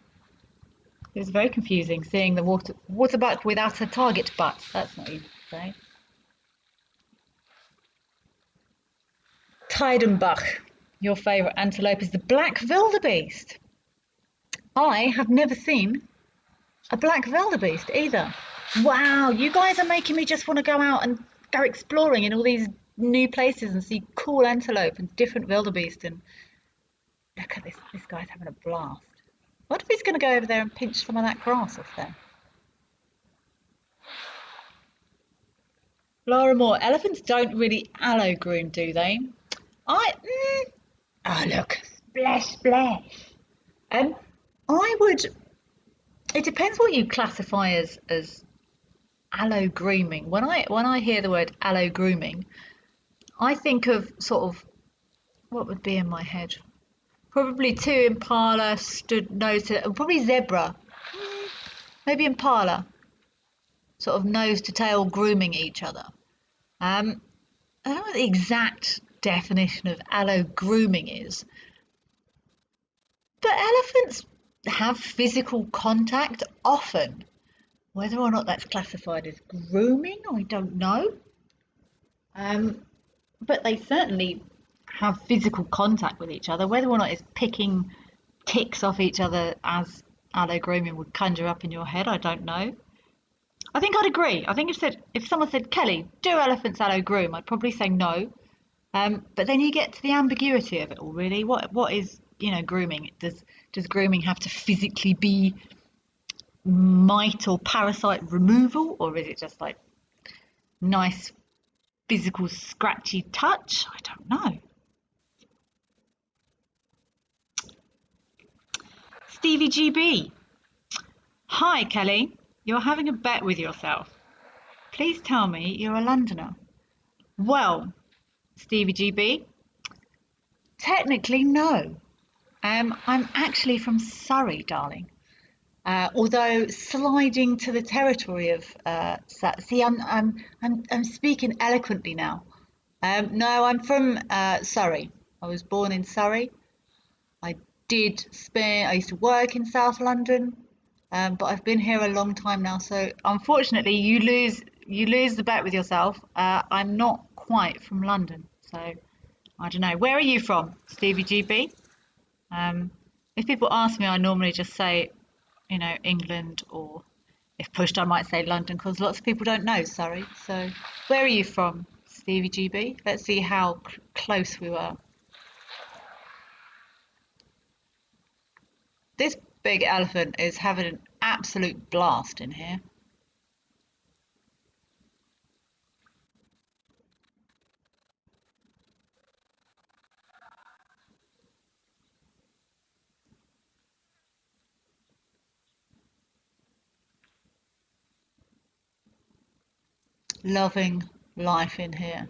S1: It was very confusing seeing the waterbuck without a target butt. That's not easy to say. Teidenbach, your favourite antelope is the black wildebeest. I have never seen a black wildebeest either. Wow, you guys are making me just want to go out and go exploring in all these new places and see cool antelope and different wildebeest. And look at this guy's having a blast. What if he's going to go over there and pinch some of that grass off there? Laura Moore, elephants don't really allo groom, do they? Oh, look, splash, splash. I would. It depends what you classify as Aloe grooming. When I hear the word aloe grooming, I think of sort of what would be in my head. Probably two impala stood nose to probably zebra, maybe impala, sort of nose to tail grooming each other. Um, I don't know what the exact definition of aloe grooming is, but elephants have physical contact often. Whether or not that's classified as grooming, I don't know. Um, but they certainly have physical contact with each other. Whether or not it's picking ticks off each other as aloe grooming would conjure up in your head, I don't know. I think I'd agree. I think if someone said, Kelly, do elephants aloe groom? I'd probably say no. But then you get to the ambiguity of it all, really. What is grooming? Does grooming have to physically be mite or parasite removal, or is it just like nice physical scratchy touch? I don't know. Stevie GB. Hi, Kelly. You're having a bet with yourself. Please tell me you're a Londoner. Well, Stevie GB, technically no. I'm actually from Surrey, darling. Although sliding to the territory of see, I'm speaking eloquently now. No, I'm from Surrey. I was born in Surrey. I I used to work in South London, but I've been here a long time now. So unfortunately, you lose the bet with yourself. I'm not quite from London, so I don't know. Where are you from, Stevie GB? Um, if people ask me, I normally just say, England, or if pushed, I might say London because lots of people don't know Surrey. So where are you from, Stevie GB? Let's see how close we were. This big elephant is having an absolute blast in here. Loving life in here.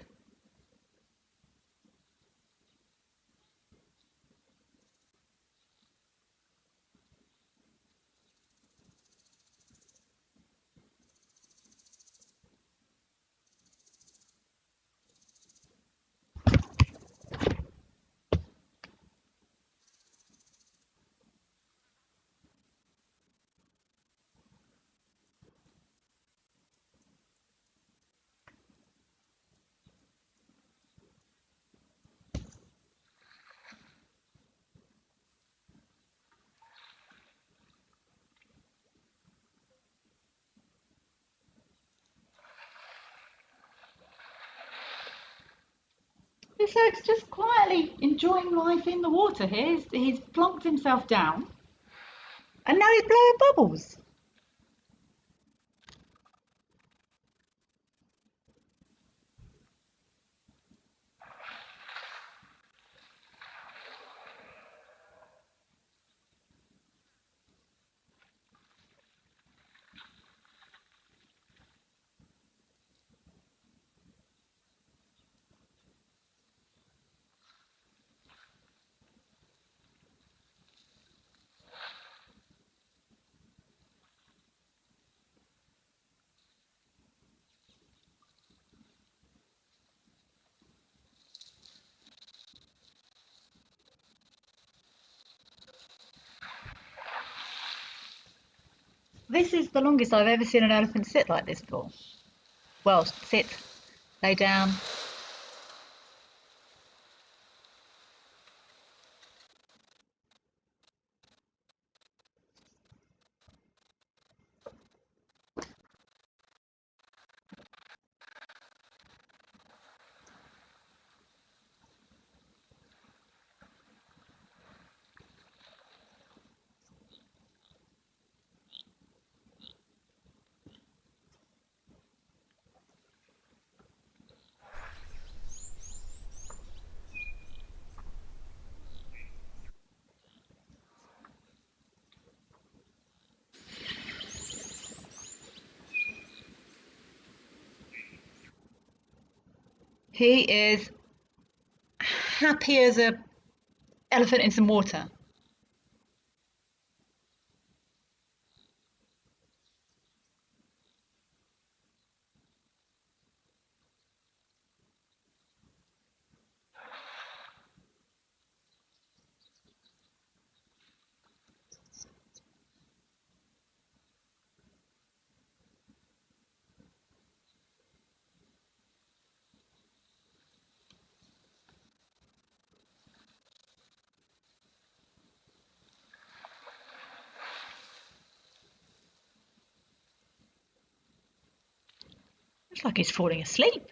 S1: So it's just quietly enjoying life in the water here. He's plonked himself down and now he's blowing bubbles. This is the longest I've ever seen an elephant sit like this before. Well, sit, lay down. He is happy as a elephant in some water. Looks like he's falling asleep.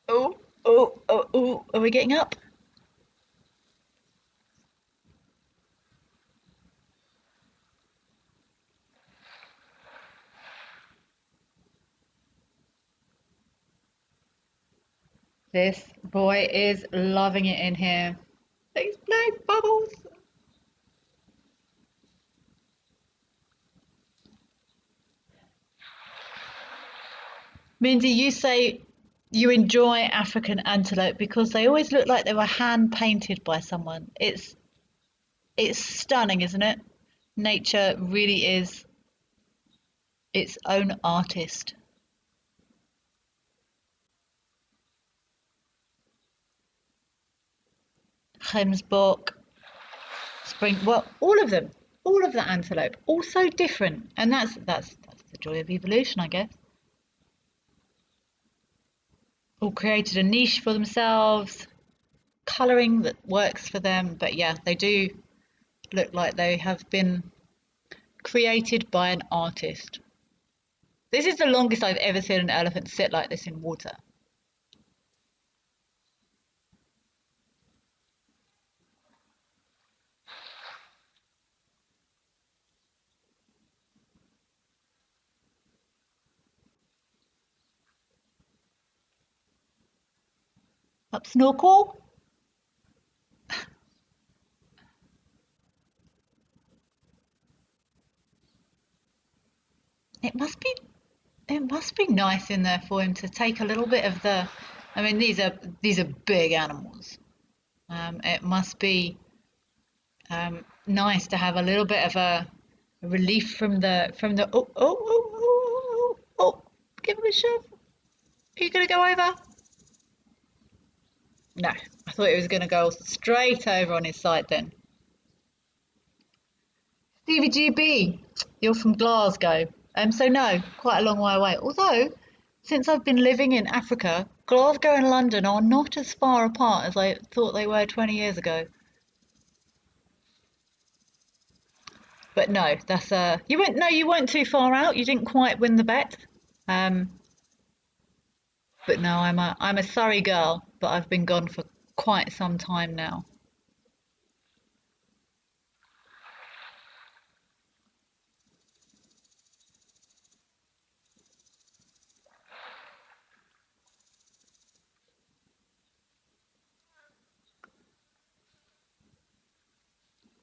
S1: Oh, oh, oh, oh, are we getting up? This boy is loving it in here. He's blowing bubbles. Mindy, you say you enjoy African antelope because they always look like they were hand painted by someone. It's stunning, isn't it? Nature really is its own artist. Gemsbok, spring, well, all of the antelope, all so different, and that's the joy of evolution, I guess. All created a niche for themselves, colouring that works for them, but yeah, they do look like they have been created by an artist. This is the longest I've ever seen an elephant sit like this in water. Up snorkel. It must be it must be nice in there for him to take a little bit of the. I mean, these are big animals. It must be nice to have a little bit of a relief from the. Oh, oh, oh, oh, oh, oh! Give him a shove. Are you gonna go over? No, I thought it was gonna go straight over on his side then. Stevie GB, you're from Glasgow. So no, quite a long way away. Although, since I've been living in Africa, Glasgow and London are not as far apart as I thought they were 20 years ago. But no, that's you weren't too far out. You didn't quite win the bet. Um, but no, I'm a Surrey girl, but I've been gone for quite some time now.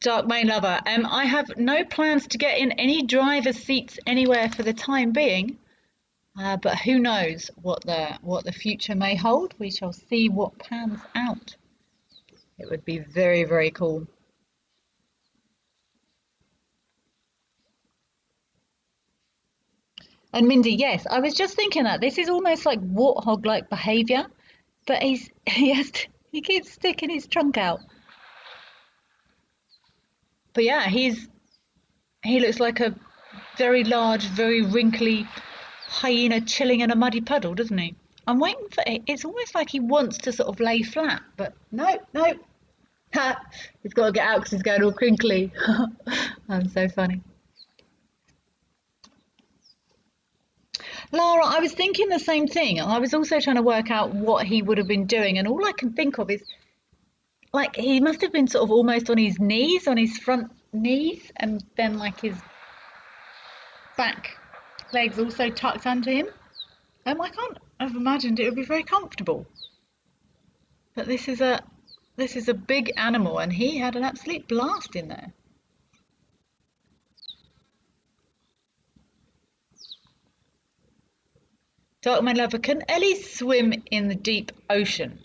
S1: Dark Main Lover. I have no plans to get in any driver's seats anywhere for the time being. But who knows what the future may hold? We shall see what pans out. It would be very, very cool. And Mindy, yes, I was just thinking that this is almost like warthog-like behaviour, but he keeps sticking his trunk out. But yeah, he looks like a very large, very wrinkly hyena chilling in a muddy puddle, doesn't he? I'm waiting for it. It's almost like he wants to sort of lay flat, but no, no. Ha! He's got to get out because he's going all crinkly. I'm so funny. Lara, I was thinking the same thing. I was also trying to work out what he would have been doing, and all I can think of is like he must have been sort of almost on his knees, on his knees and then like his back legs also tucked under him. I can't have imagined it would be very comfortable. But this is a big animal and he had an absolute blast in there. Dark my lover, can Ellies swim in the deep ocean?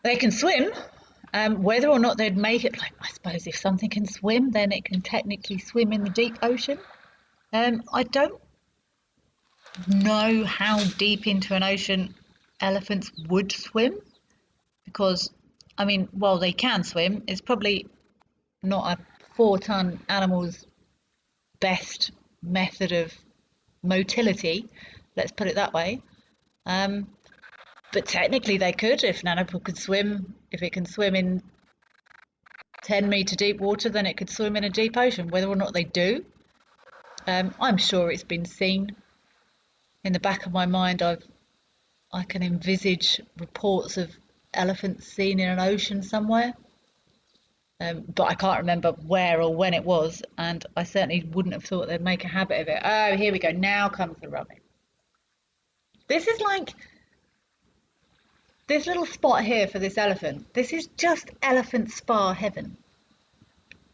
S1: They can swim. Whether or not they'd make it, like I suppose if something can swim, then it can technically swim in the deep ocean. I don't know how deep into an ocean elephants would swim because, I mean, while they can swim, it's probably not a 4-ton animal's best method of motility. Let's put it that way. Um, but technically they could if an animal could swim. If it can swim in 10-meter deep water, then it could swim in a deep ocean. Whether or not they do, I'm sure it's been seen. In the back of my mind, I can envisage reports of elephants seen in an ocean somewhere, but I can't remember where or when it was, and I certainly wouldn't have thought they'd make a habit of it. Oh, here we go. Now comes the rubbing. This is like this little spot here for this elephant. This is just elephant spa heaven.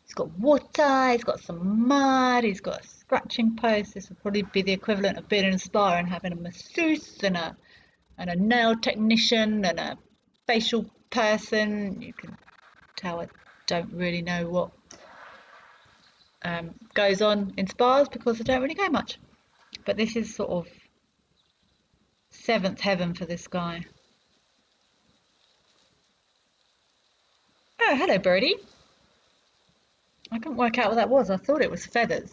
S1: He's got water, he's got some mud, he's got a scratching post. This would probably be the equivalent of being in a spa and having a masseuse and a nail technician and a facial person. You can tell I don't really know what goes on in spas because I don't really go much. But this is sort of seventh heaven for this guy. Oh, hello, birdie. I couldn't work out what that was. I thought it was feathers.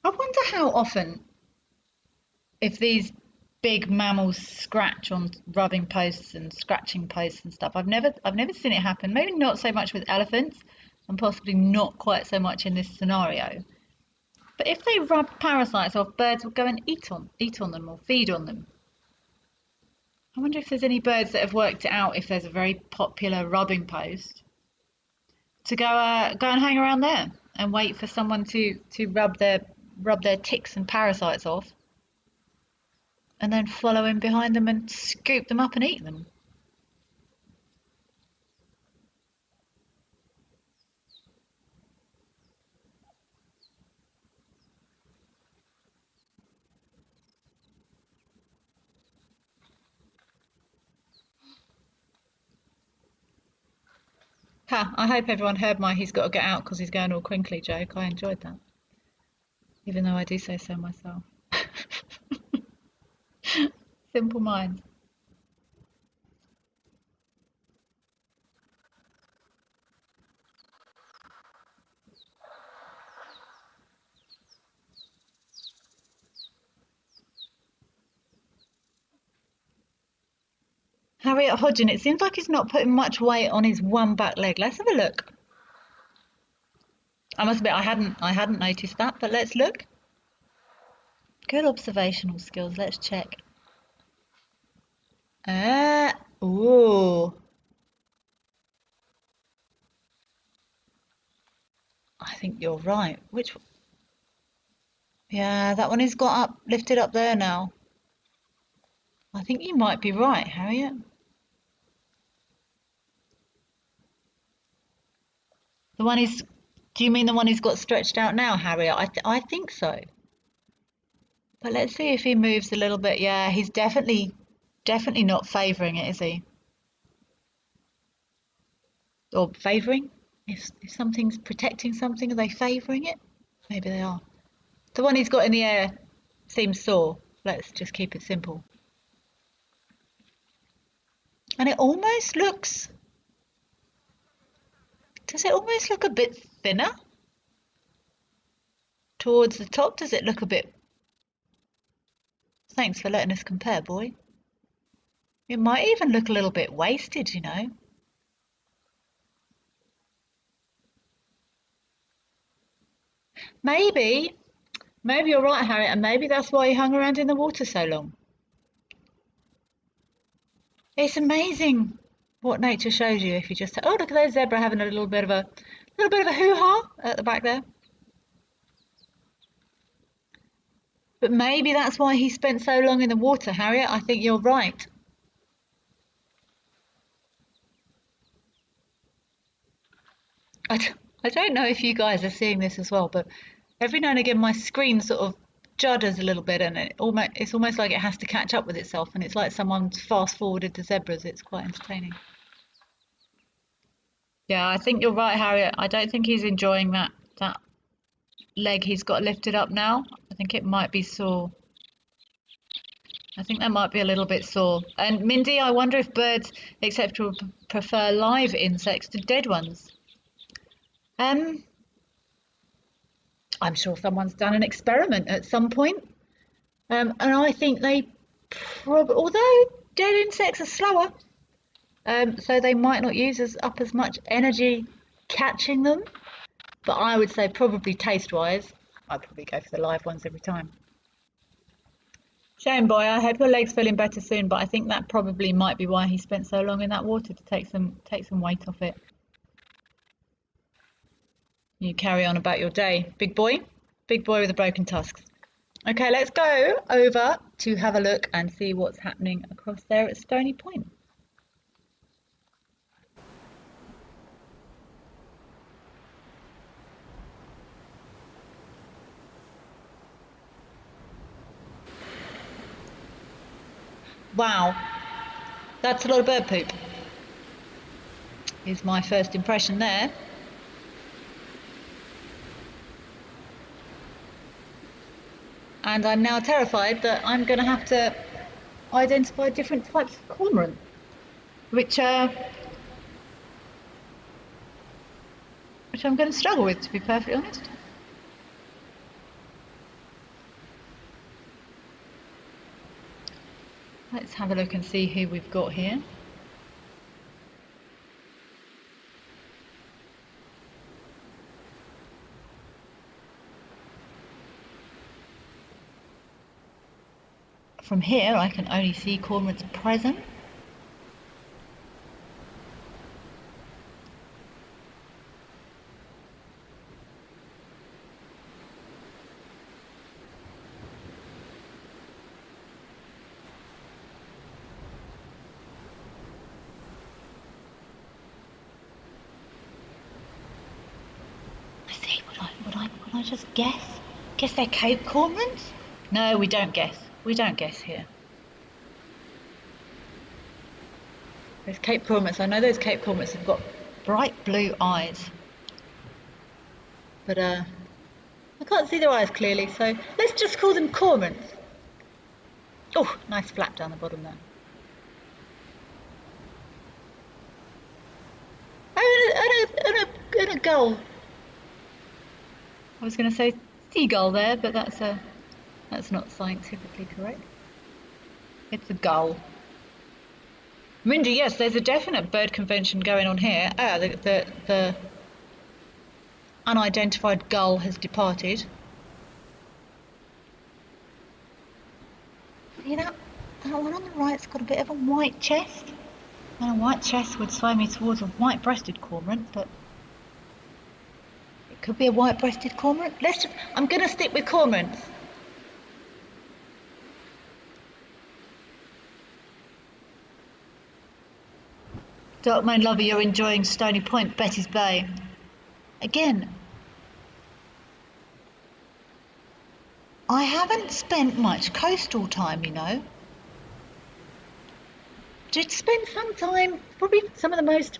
S1: I wonder how often, if these big mammals scratch on rubbing posts and scratching posts and stuff. I've never seen it happen. Maybe not so much with elephants, and possibly not quite so much in this scenario. But if they rub parasites off, birds will go and eat on them or feed on them. I wonder if there's any birds that have worked it out if there's a very popular rubbing post to go and hang around there and wait for someone to rub their ticks and parasites off, and then follow in behind them and scoop them up and eat them. Ha, I hope everyone heard my he's got to get out because he's going all crinkly joke. I enjoyed that, even though I do say so myself. Simple minds. Harriet Hodgin, it seems like he's not putting much weight on his one back leg. Let's have a look. I must admit I hadn't noticed that, but let's look. Good observational skills. Let's check. Ooh. I think you're right. Which? Yeah, that one has got up, lifted up there now. I think you might be right, Harriet. The one is. Do you mean the one who's got stretched out now, Harriet? I think so. But let's see if he moves a little bit. Yeah, he's definitely not favouring it, is he? Or favouring? If something's protecting something, are they favouring it? Maybe they are. The one he's got in the air seems sore. Let's just keep it simple. And it almost looks... Does it almost look a bit thinner? Towards the top, does it look a bit... Thanks for letting us compare, boy. It might even look a little bit wasted, you know. Maybe you're right, Harriet, and maybe that's why he hung around in the water so long. It's amazing what nature shows you if you just, oh, look at those zebra having a little bit of a hoo-ha at the back there. But maybe that's why he spent so long in the water, Harriet. I think you're right. I don't know if you guys are seeing this as well, but every now and again my screen sort of judders a little bit, and it's almost like it has to catch up with itself, and it's like someone's fast forwarded the zebras. It's quite entertaining. Yeah, I think you're right, Harriet. I don't think he's enjoying that leg he's got lifted up now. I think it might be sore. I think that might be a little bit sore. And Mindy, I wonder if birds, except prefer live insects to dead ones. Um, I'm sure someone's done an experiment at some point, and I think they probably, although dead insects are slower, so they might not use up as much energy catching them. But I would say probably taste-wise, I'd probably go for the live ones every time. Shame, boy. I hope your leg's feeling better soon, but I think that probably might be why he spent so long in that water, to take some weight off it. You carry on about your day, big boy with the broken tusks. Okay, let's go over to have a look and see what's happening across there at Stony Point. Wow, that's a lot of bird poop, is my first impression there. And I'm now terrified that I'm going to have to identify different types of cormorant, which I'm going to struggle with, to be perfectly honest. Let's have a look and see who we've got here. From here, I can only see cormorants present. I see. Would I just guess? Guess they're Cape cormorants? No, we don't guess. We don't guess here. Those Cape cormorants, I know those Cape cormorants have got bright blue eyes. But I can't see their eyes clearly, so let's just call them cormorants. Oh, nice flap down the bottom there. Oh, and a gull. I was going to say seagull there, but that's not scientifically correct. It's a gull. Mindy, yes, there's a definite bird convention going on here. The unidentified gull has departed. See that one on the right's got a bit of a white chest, and a white chest would sway me towards a white-breasted cormorant, but it could be a white-breasted cormorant. I'm going to stick with cormorants. Darkmane lover, you're enjoying Stony Point, Betty's Bay. Again, I haven't spent much coastal time, you know. Did spend some time, probably some of the most,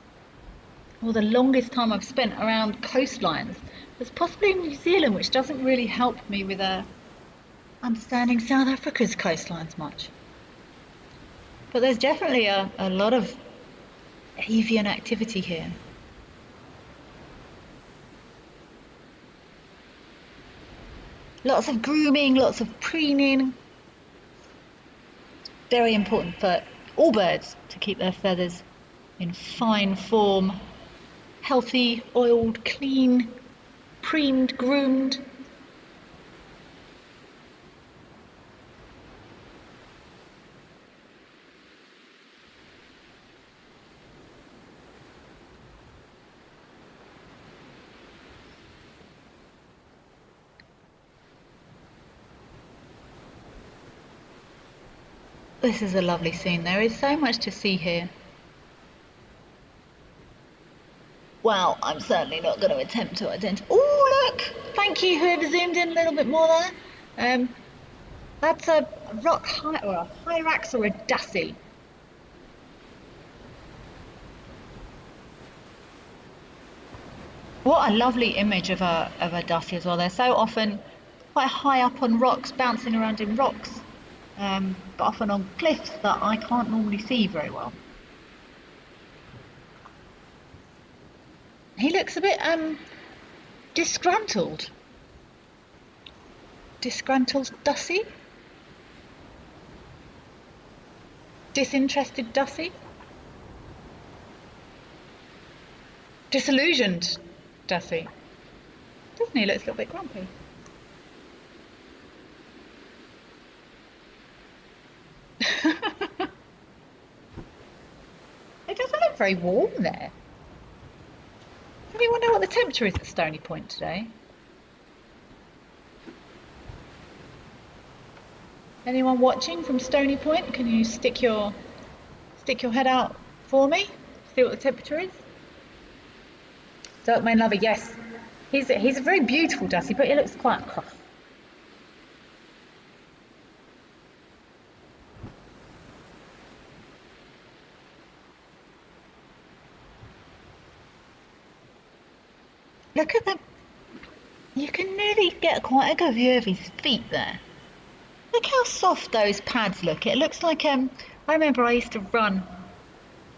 S1: or the longest time I've spent around coastlines was possibly in New Zealand, which doesn't really help me with understanding South Africa's coastlines much. But there's definitely a lot of avian activity here. Lots of grooming, lots of preening. Very important for all birds to keep their feathers in fine form, healthy, oiled, clean, preened, groomed. This is a lovely scene. There is so much to see here. Well, I'm certainly not going to attempt to identify. Oh, look! Thank you, whoever zoomed in a little bit more there. That's a rock or a hyrax or a dassie. What a lovely image of a dassie as well. They're so often quite high up on rocks, bouncing around in rocks, but often on cliffs that I can't normally see very well. He looks a bit disgruntled. Disgruntled Dussie? Disinterested Dussie? Disillusioned Dussie? Doesn't he? Looks a little bit grumpy. It doesn't look very warm there. Does anyone know what the temperature is at Stony Point today? Anyone watching from Stony Point? Can you stick your head out for me? See what the temperature is? Dark Main Lover, yes. He's a very beautiful Dusty, but he looks quite cross. Look at them. You can nearly get quite a good view of his feet there. Look how soft those pads look. It looks like I remember I used to run,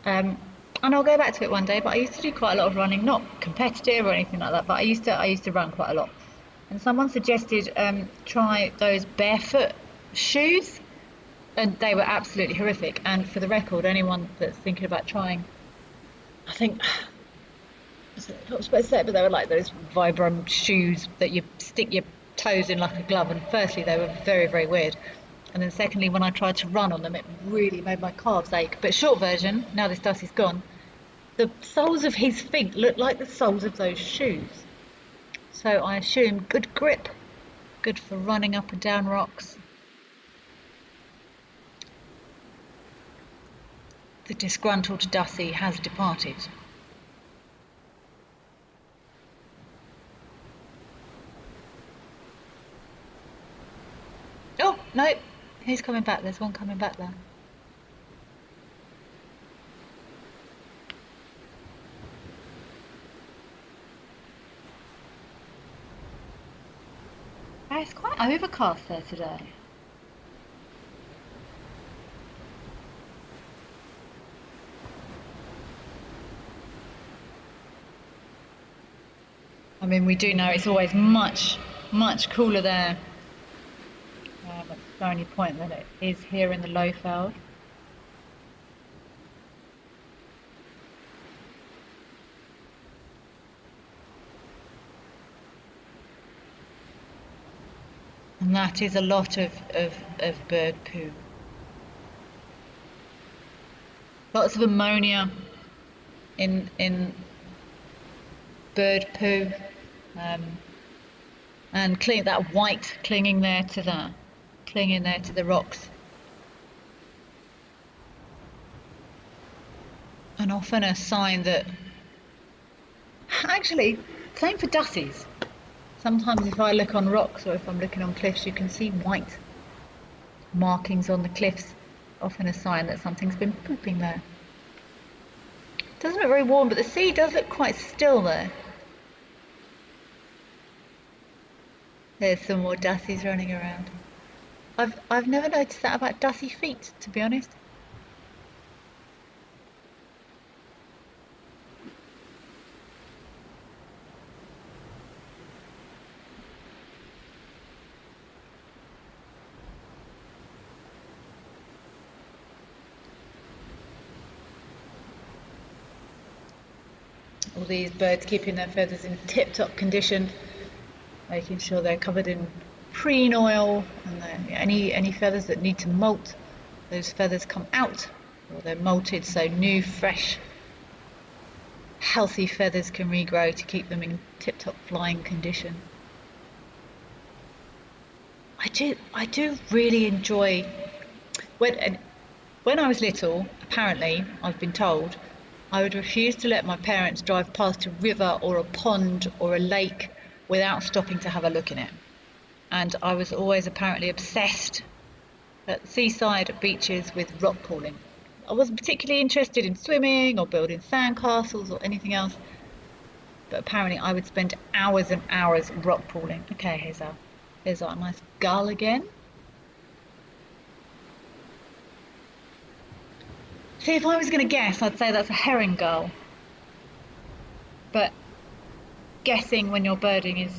S1: and I'll go back to it one day. But I used to do quite a lot of running, not competitive or anything like that. But I used to run quite a lot. And someone suggested try those barefoot shoes, and they were absolutely horrific. And for the record, anyone that's thinking about trying, I think. I'm not supposed to say it, but they were like those Vibram shoes that you stick your toes in like a glove. And firstly, they were very, very weird. And then secondly, when I tried to run on them, it really made my calves ache. But short version, now this dust is gone, the soles of his feet look like the soles of those shoes. So I assume good grip, good for running up and down rocks. The disgruntled Dussie has departed. Oh, no, he's coming back. There's one coming back there. Oh, it's quite overcast there today. I mean, we do know it's always much, much cooler there at Stony Point than it is here in the Lowfeld. And that is a lot of bird poo. Lots of ammonia in bird poo, and that white clinging there to the rocks. And often a sign that, actually, same for dussies. Sometimes if I look on rocks or if I'm looking on cliffs, you can see white markings on the cliffs, often a sign that something's been pooping there. Doesn't look very warm, but the sea does look quite still there. There's some more dussies running around. I've never noticed that about dussie feet, to be honest. All these birds keeping their feathers in tip-top condition, making sure they're covered in preen oil, and any feathers that need to molt, those feathers come out, or they're molted so new, fresh, healthy feathers can regrow to keep them in tip-top flying condition. I do really enjoy when When I was little, apparently, I've been told, I would refuse to let my parents drive past a river or a pond or a lake without stopping to have a look in it. And I was always apparently obsessed at the seaside, at beaches with rock pooling. I wasn't particularly interested in swimming or building sandcastles or anything else, but apparently I would spend hours and hours rock pooling. Okay, here's our nice gull again. See, if I was going to guess, I'd say that's a herring gull. But guessing when you're birding is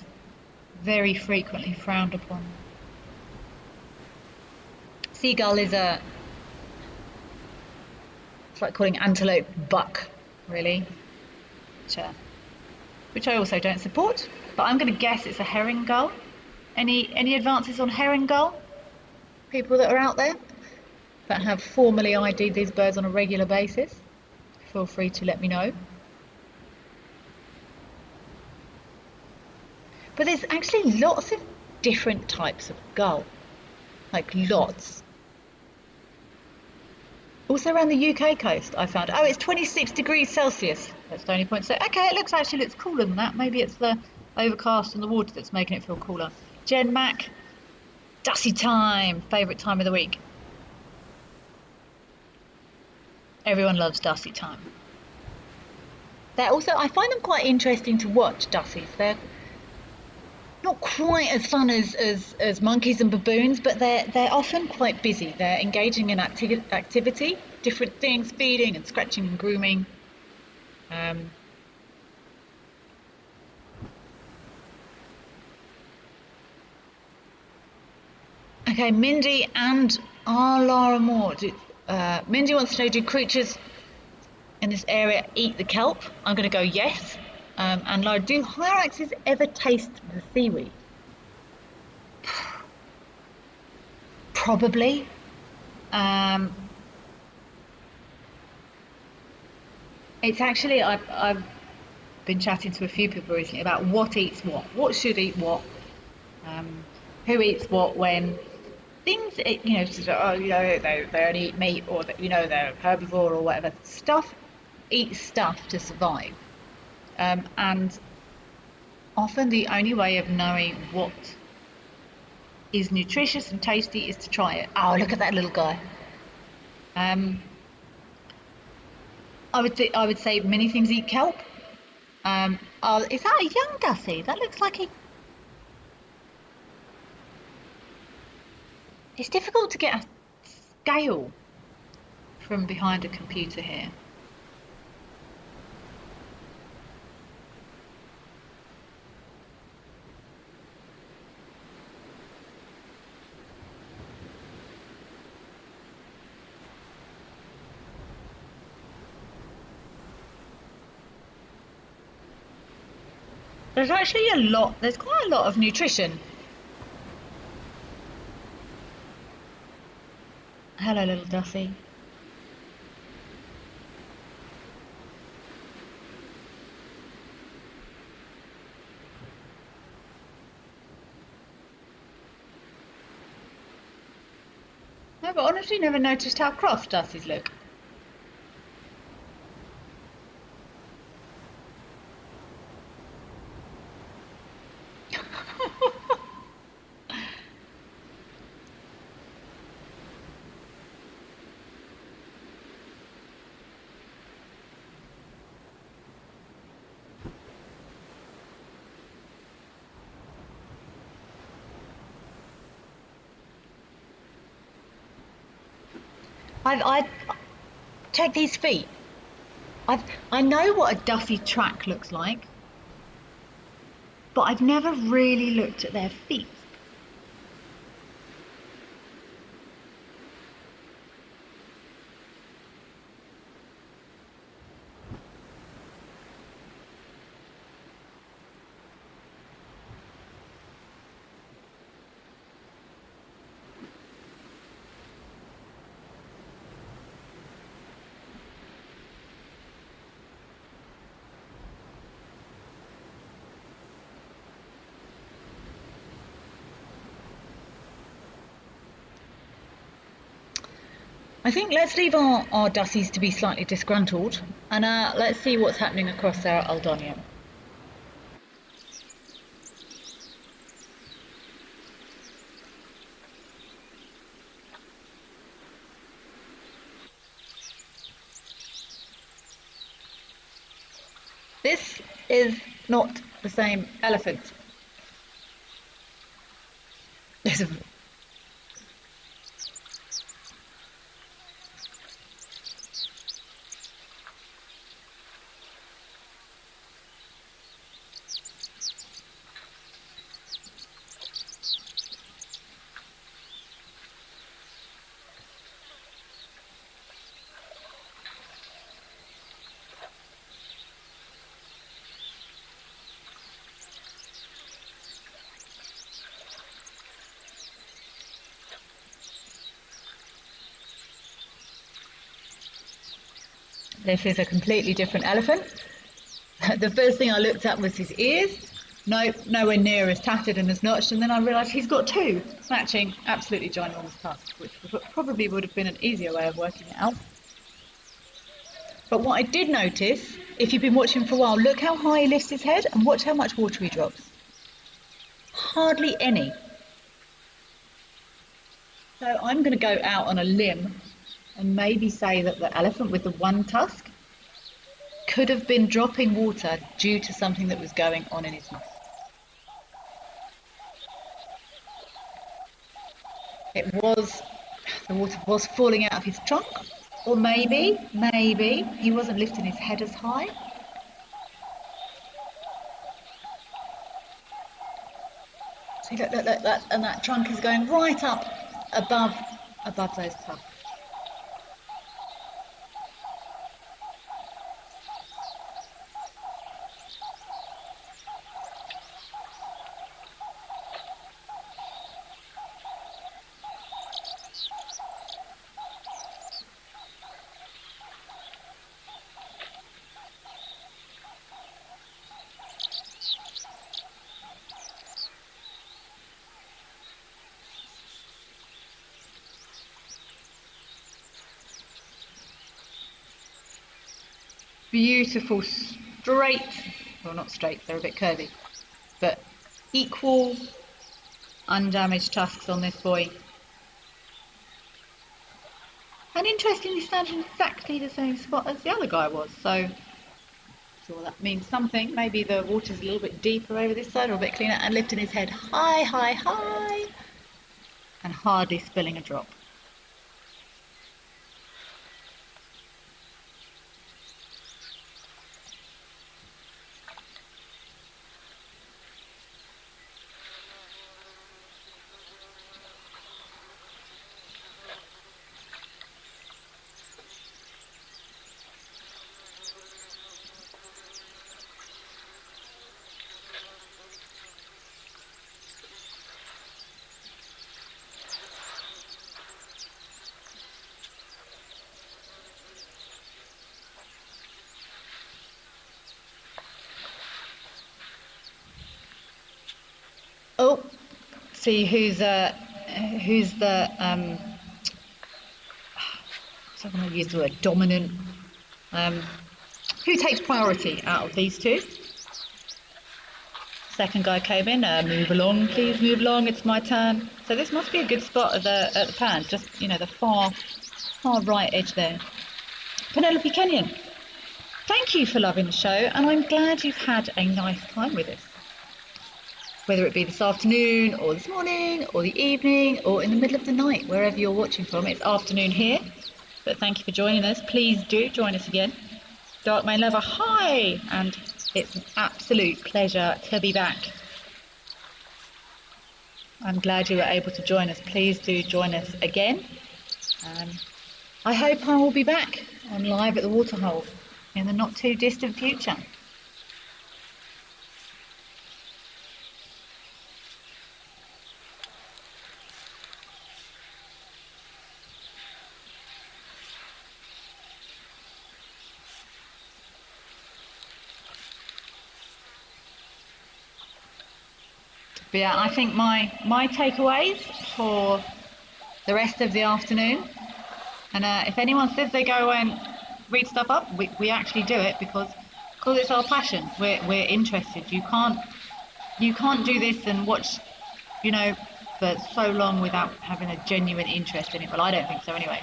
S1: very frequently frowned upon. Seagull is it's like calling antelope buck, really, which I also don't support. But I'm going to guess it's a herring gull. Any advances on herring gull? People that are out there that have formally ID'd these birds on a regular basis, feel free to let me know. But there's actually lots of different types of gull, like lots. Also around the UK coast, I found. Oh, it's 26 degrees Celsius. That's the only point. So, okay, it looks cooler than that. Maybe it's the overcast and the water that's making it feel cooler. Jen Mac, Dussy time, favourite time of the week. Everyone loves Dussy time. They're also, I find them quite interesting to watch, Dussies. They're not quite as fun as monkeys and baboons, but they're often quite busy. They're engaging in activity, different things, feeding and scratching and grooming. Okay, Mindy and Lara Moore. Mindy wants to know, do creatures in this area eat the kelp? I'm going to go yes. And Lara, do hyraxes ever taste the seaweed? Probably. It's actually, I've been chatting to a few people recently about what eats what should eat what, who eats what when. Things, sort of, they only eat meat, or they're herbivore or whatever. Stuff eats stuff to survive, and often the only way of knowing what is nutritious and tasty is to try it. Oh, look at that little guy. I would say many things eat kelp. Is that a young Dussy? That looks like it's difficult to get a scale from behind a computer here. There's actually there's quite a lot of nutrition. Hello, little Dussy. No, but honestly, never noticed how cross Dussies look. I check these feet. I know what a Dussy track looks like, but I've never really looked at their feet. I think let's leave our Dussies to be slightly disgruntled, and let's see what's happening across our Aldonium. This is not the same elephant. This is a completely different elephant. The first thing I looked at was his ears. No, nowhere near as tattered and as notched, and then I realised he's got two matching absolutely ginormous tusks, which probably would have been an easier way of working it out. But what I did notice, if you've been watching for a while, look how high he lifts his head and watch how much water he drops. Hardly any. So I'm going to go out on a limb and maybe say that the elephant with the one tusk could have been dropping water due to something that was going on in his mouth. The water was falling out of his trunk, or maybe he wasn't lifting his head as high. See, look, and that trunk is going right up above those tusks. Beautiful straight, well, not straight, they're a bit curvy, but equal undamaged tusks on this boy. And interestingly, standing exactly the same spot as the other guy was, so sure that means something. Maybe the water's a little bit deeper over this side or a bit cleaner, and lifting his head high, high, high, and hardly spilling a drop. Oh, see who's the so I'm going to use the word dominant. Who takes priority out of these two? Second guy came in. Move along, please move along. It's my turn. So this must be a good spot at the pan. Just the far right edge there. Penelope Kenyon, thank you for loving the show, and I'm glad you've had a nice time with us. Whether it be this afternoon or this morning or the evening or in the middle of the night, wherever you're watching from. It's afternoon here, but thank you for joining us. Please do join us again. Dark Main Lover, hi! And it's an absolute pleasure to be back. I'm glad you were able to join us. Please do join us again. I hope I will be back on live at the Waterhole in the not too distant future. But yeah, I think my takeaways for the rest of the afternoon And if anyone says they go away and read stuff up, we actually do it because it's our passion. We're interested. You can't do this and watch, for so long without having a genuine interest in it. Well, I don't think so anyway.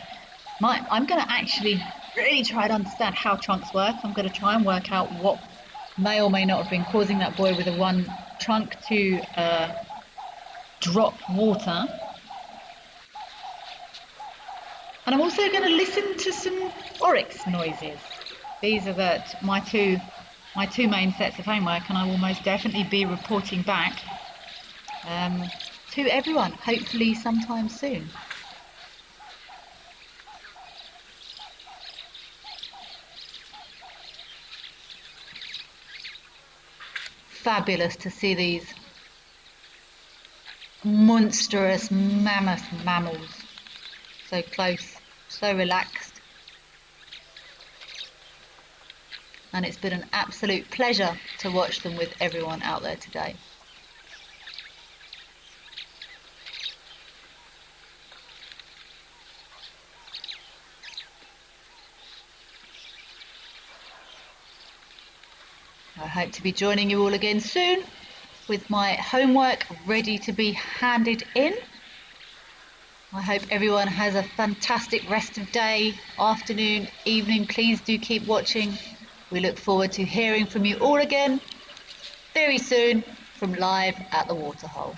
S1: I'm going to actually really try to understand how trunks work. I'm going to try and work out what may or may not have been causing that boy with the one trunk to drop water. And I'm also going to listen to some oryx noises. These are my two main sets of homework, and I will most definitely be reporting back to everyone, hopefully sometime soon. Fabulous to see these monstrous mammoth mammals so close, so relaxed. And it's been an absolute pleasure to watch them with everyone out there today. I hope to be joining you all again soon with my homework ready to be handed in. I hope everyone has a fantastic rest of day, afternoon, evening. Please do keep watching. We look forward to hearing from you all again very soon from live at the waterhole.